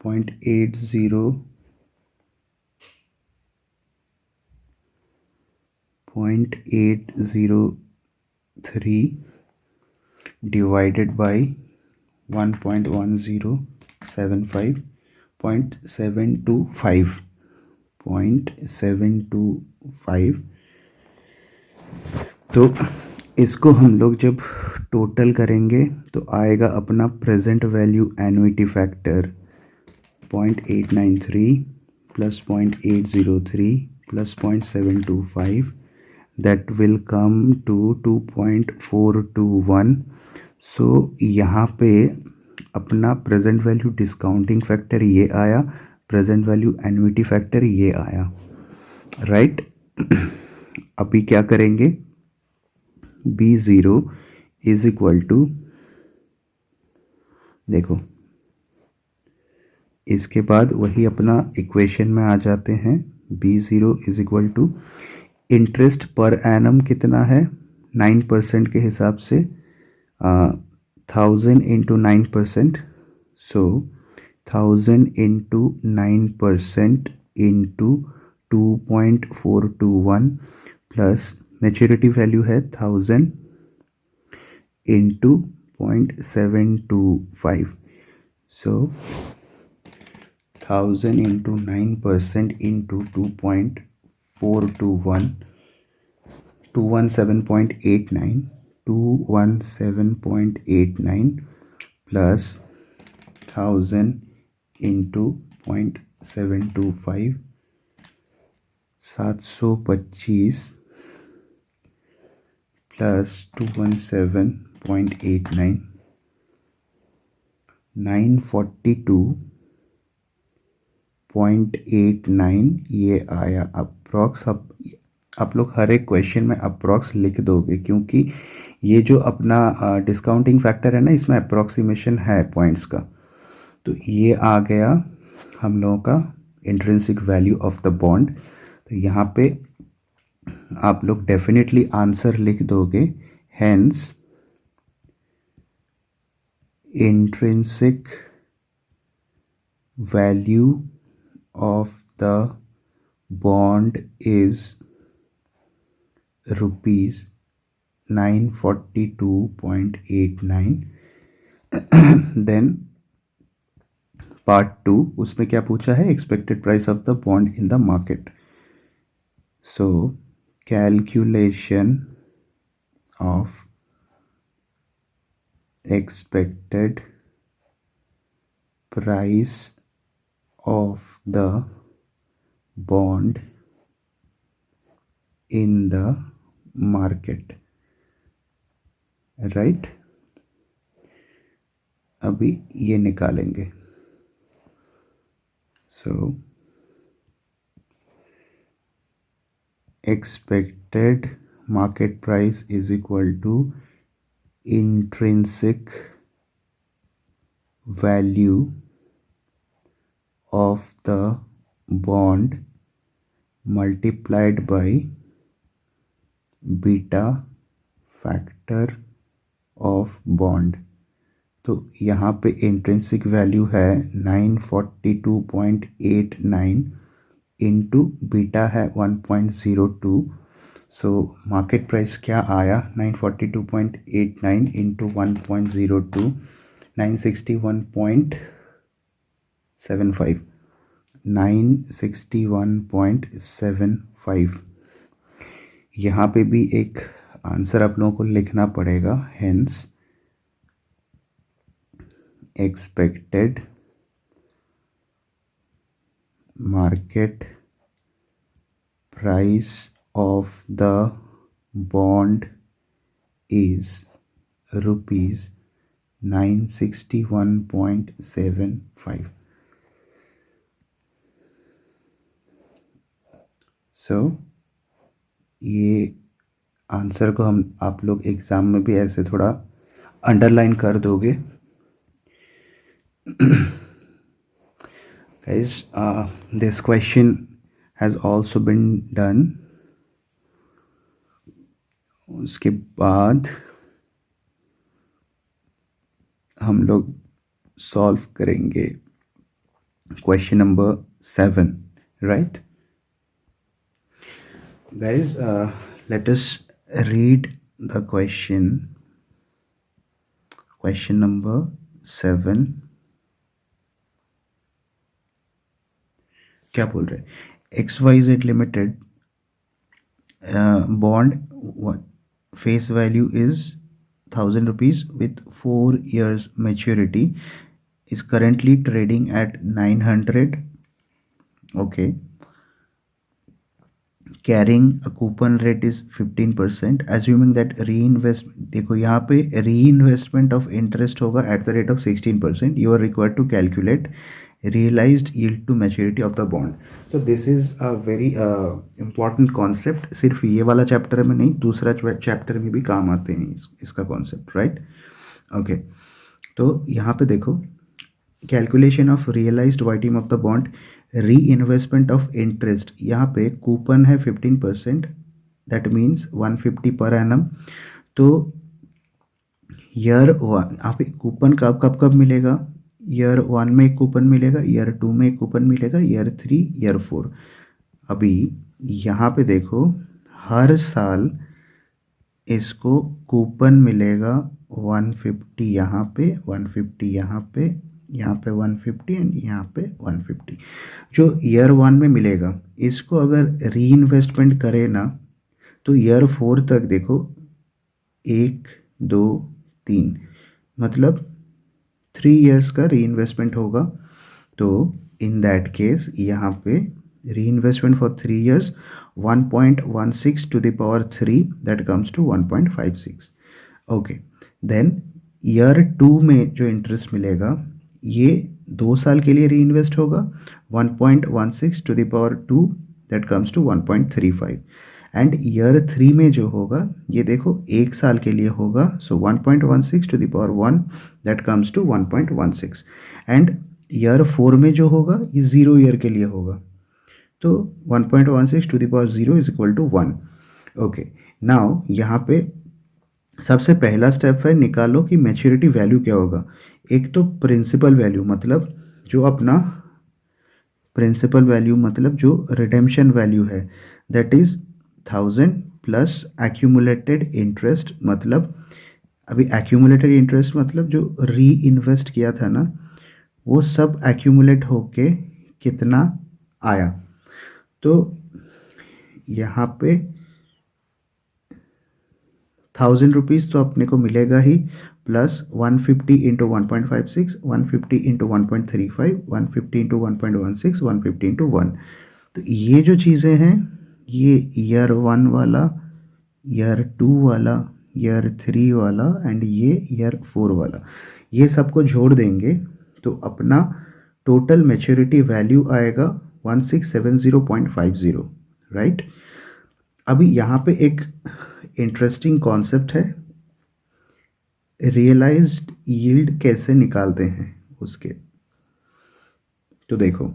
0.803 divided by 1.1075 0.725 तो इसको हम लोग जब टोटल करेंगे तो आएगा अपना present value annuity factor 0.893 plus 0.803 plus 0.725 that will come to 2.421। सो यहाँ पे अपना प्रेजेंट वैल्यू डिस्काउंटिंग फैक्टर ये आया, प्रेजेंट वैल्यू एन्युइटी फैक्टर ये आया, राइट। अभी क्या करेंगे, B0 इज इक्वल टू, देखो इसके बाद वही अपना इक्वेशन में आ जाते हैं। B0 is equal to interest per annum कितना है 9% के हिसाब से 1000 into 9%। So 1000 into 9% into 2.421 plus maturity value है 1000 into 0.725। So 1000 into 9% into 2.421 217.89 plus 1000 into 0.725 725 plus 217.89 942.89 ये आया अप्रॉक्स। आप लोग हर एक क्वेश्चन में अप्रॉक्स लिख दोगे क्योंकि ये जो अपना डिस्काउंटिंग फैक्टर है ना, इसमें अप्रॉक्सीमेशन है पॉइंट्स का। तो ये आ गया हम लोगों का intrinsic value of the bond. तो यहाँ पे आप लोग डेफिनेटली आंसर लिख दोगे, hence intrinsic value of the bond is rupees 942.89। Then part 2, उसमें क्या पूछा है, expected price of the bond in the market. So calculation of expected price of the bond in the market, right. अभी ये निकालेंगे। So expected market price is equal to intrinsic value of the bond multiplied by beta factor of bond. तो यहाँ पे intrinsic value है 942.89 into beta है 1.02। So market price क्या आया, 942.89 इंटू 1.02 961.75 961.75। यहाँ पे भी एक आंसर आप लोगों को लिखना पड़ेगा, hence expected market price of the bond is rupees 961.75. सो ये आंसर को हम आप लोग एग्ज़ाम में भी ऐसे थोड़ा अंडरलाइन कर दोगे. Guys, this question has also been done. उसके बाद हम लोग सॉल्व करेंगे question number 7, right? Guys, let us read the question number 7. क्या बोल रहे हैं? XYZ Limited bond face value is 1,000 rupees with 4 years maturity, is currently trading at 900. Okay, carrying a coupon rate is 15%, assuming that देखो यहाँ पे reinvestment of interest होगा at the rate of 16%. You are required to calculate realized yield to maturity of the bond. So this is a very important concept. सिर्फ ये वाला chapter में नहीं, दूसरा चैप्टर में भी काम आते हैं इसका कॉन्सेप्ट, राइट? ओके, तो यहाँ पे देखो, calculation of realised waiting of the bond, reinvestment of interest. यहाँ पे कूपन है 15%, दैट मीन्स 150 पर एनम. तो ईयर 1 यहाँ पे कूपन कब मिलेगा? ईयर 1 में एक कूपन मिलेगा, ईयर 2 में एक कूपन मिलेगा, ईयर 3, ईयर 4. अभी यहाँ पे देखो, हर साल इसको कूपन मिलेगा 150 यहाँ पे, 150 यहाँ पे, यहाँ पे 150 एंड यहाँ पे 150. जो ईयर 1 में मिलेगा, इसको अगर री इन्वेस्टमेंट करे ना, तो ईयर 4 तक देखो 1, 2, 3, मतलब 3 years का री इन्वेस्टमेंट होगा. तो इन दैट केस यहाँ पे री investment for 3 years 1.16 to the power 3, that comes to 1.56. Okay, then year 2 में जो इंटरेस्ट मिलेगा, ये 2 साल के लिए री इन्वेस्ट होगा, 1.16 to the power 2, that comes to 1.35. And year 3 में जो होगा, ये देखो 1 साल के लिए होगा, so 1.16 to the power 1, that comes to 1.16. And year 4 में जो होगा, ये 0 ईयर के लिए होगा, तो 1.16 to the power 0 is equal to 1. Okay, now यहाँ पे सबसे पहला स्टेप है, निकालो कि मैच्योरिटी वैल्यू क्या होगा. एक तो प्रिंसिपल वैल्यू, मतलब जो अपना प्रिंसिपल वैल्यू मतलब जो रिडेम्पशन वैल्यू है, that is 1000 plus accumulated interest. मतलब अभी एक्यूमुलेटेड इंटरेस्ट मतलब जो री इन्वेस्ट किया था ना, वो सब एक्यूमुलेट होके कितना आया. तो यहाँ पे 1000 रुपीज़ तो अपने को मिलेगा ही, plus 150 into 1.56, 150 into 1.35, 150 into 1.16, 150 into 1. तो ये जो चीज़ें हैं, ये ईयर 1 वाला, ईयर 2 वाला, ईयर 3 वाला एंड ये ईयर 4 वाला, ये सबको जोड़ देंगे तो अपना टोटल मैच्योरिटी वैल्यू आएगा 1670.50, राइट? अभी यहाँ पे एक इंटरेस्टिंग कॉन्सेप्ट है, रियलाइज्ड यील्ड कैसे निकालते हैं उसके. तो देखो,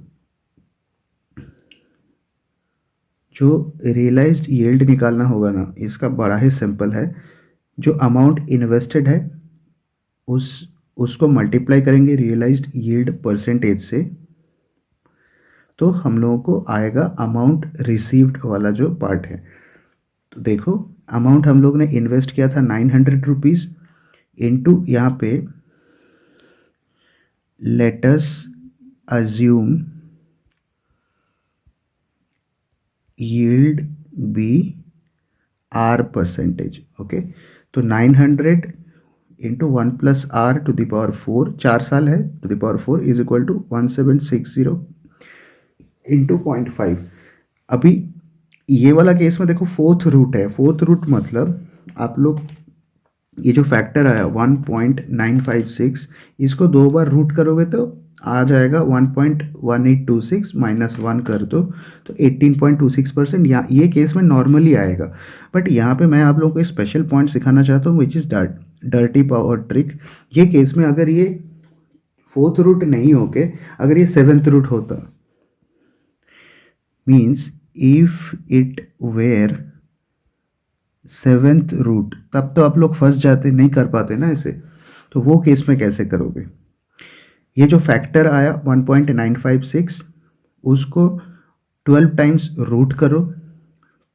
जो रियलाइज्ड यील्ड निकालना होगा ना, इसका बड़ा ही सिंपल है. जो अमाउंट इन्वेस्टेड है उसको मल्टीप्लाई करेंगे रियलाइज्ड यील्ड परसेंटेज से, तो हम लोगों को आएगा अमाउंट रिसीव्ड वाला जो पार्ट है. तो देखो, अमाउंट हम लोग ने इन्वेस्ट किया था 900 रुपीज़ इंटू यहाँ पे let us assume yield be r percentage. Okay, तो 900 into 1 plus r to the power 4, 4 साल है, to the power 4 is equal to 1760 into 0.5. अभी ये वाला केस में देखो फोर्थ रूट है, फोर्थ रूट मतलब आप लोग ये जो फैक्टर आया 1.956 इसको 2 बार रूट करोगे तो आ जाएगा 1.1826 -1 कर दो तो 18.26%। यहाँ ये केस में नॉर्मली आएगा, बट यहाँ पे मैं आप लोगों को स्पेशल पॉइंट सिखाना चाहता हूँ which is dirty power trick. ये केस में अगर ये फोर्थ रूट नहीं होके अगर ये सेवेंथ रूट होता, means if it were seventh root, तब तो आप लोग फंस जाते, नहीं कर पाते ना इसे। तो वो केस में कैसे करोगे, ये जो फैक्टर आया 1.956 उसको 12 टाइम्स रूट करो,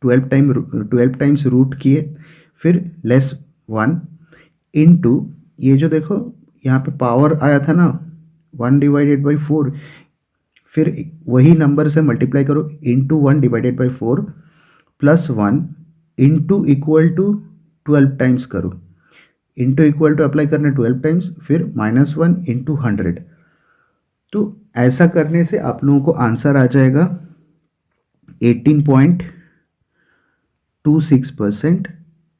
12 टाइम्स रूट किए फिर -1 इनटू ये जो देखो यहाँ पे पावर आया था ना 1/4, फिर वही नंबर से मल्टीप्लाई करो into 1/4 +1 into equal to 12 times करो, इनटू इक्वल टू अप्लाई करना 12 टाइम्स फिर -1 इनटू 100। तो ऐसा करने से आप लोगों को आंसर आ जाएगा 18.26%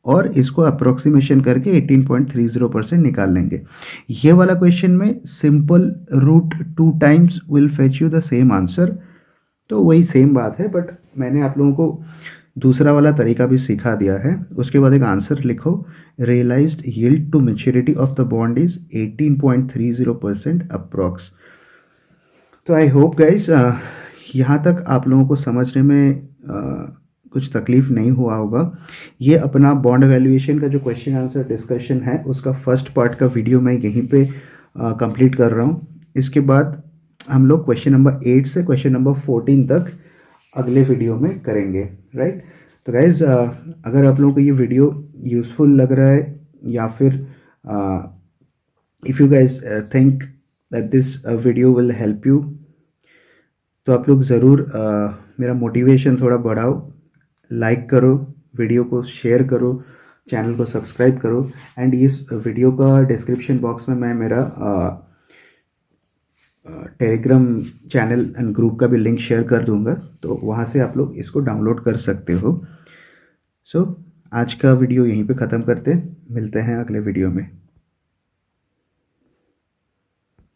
और इसको अप्रोक्सीमेशन करके 18.30% निकाल लेंगे। ये वाला क्वेश्चन में simple root 2 times will fetch you the same answer. तो वही सेम बात है, बट मैंने आप लोगों को दूसरा वाला तरीका भी सिखा दिया है। उसके बाद एक आंसर लिखो, realised yield to maturity of the bond is 18.30% approx. तो आई होप गाइस यहाँ तक आप लोगों को समझने में कुछ तकलीफ नहीं हुआ होगा। ये अपना बॉन्ड वैल्यूएशन का जो क्वेश्चन आंसर डिस्कशन है उसका फर्स्ट पार्ट का वीडियो मैं यहीं पे कंप्लीट कर रहा हूँ। इसके बाद हम लोग क्वेश्चन नंबर 8 से क्वेश्चन नंबर 14 तक अगले वीडियो में करेंगे, राइट। तो गाइज अगर आप लोगों को ये वीडियो यूज़फुल लग रहा है या फिर if you guys think that this video will help you, तो आप लोग ज़रूर मेरा मोटिवेशन थोड़ा बढ़ाओ, लाइक करो, वीडियो को शेयर करो, चैनल को सब्सक्राइब करो। एंड इस वीडियो का डिस्क्रिप्शन बॉक्स में मैं मेरा टेलीग्राम चैनल एंड ग्रुप का भी लिंक शेयर कर दूंगा, तो वहाँ से आप लोग इसको डाउनलोड कर सकते हो। सो आज का वीडियो यहीं पे ख़त्म करते, मिलते हैं अगले वीडियो में।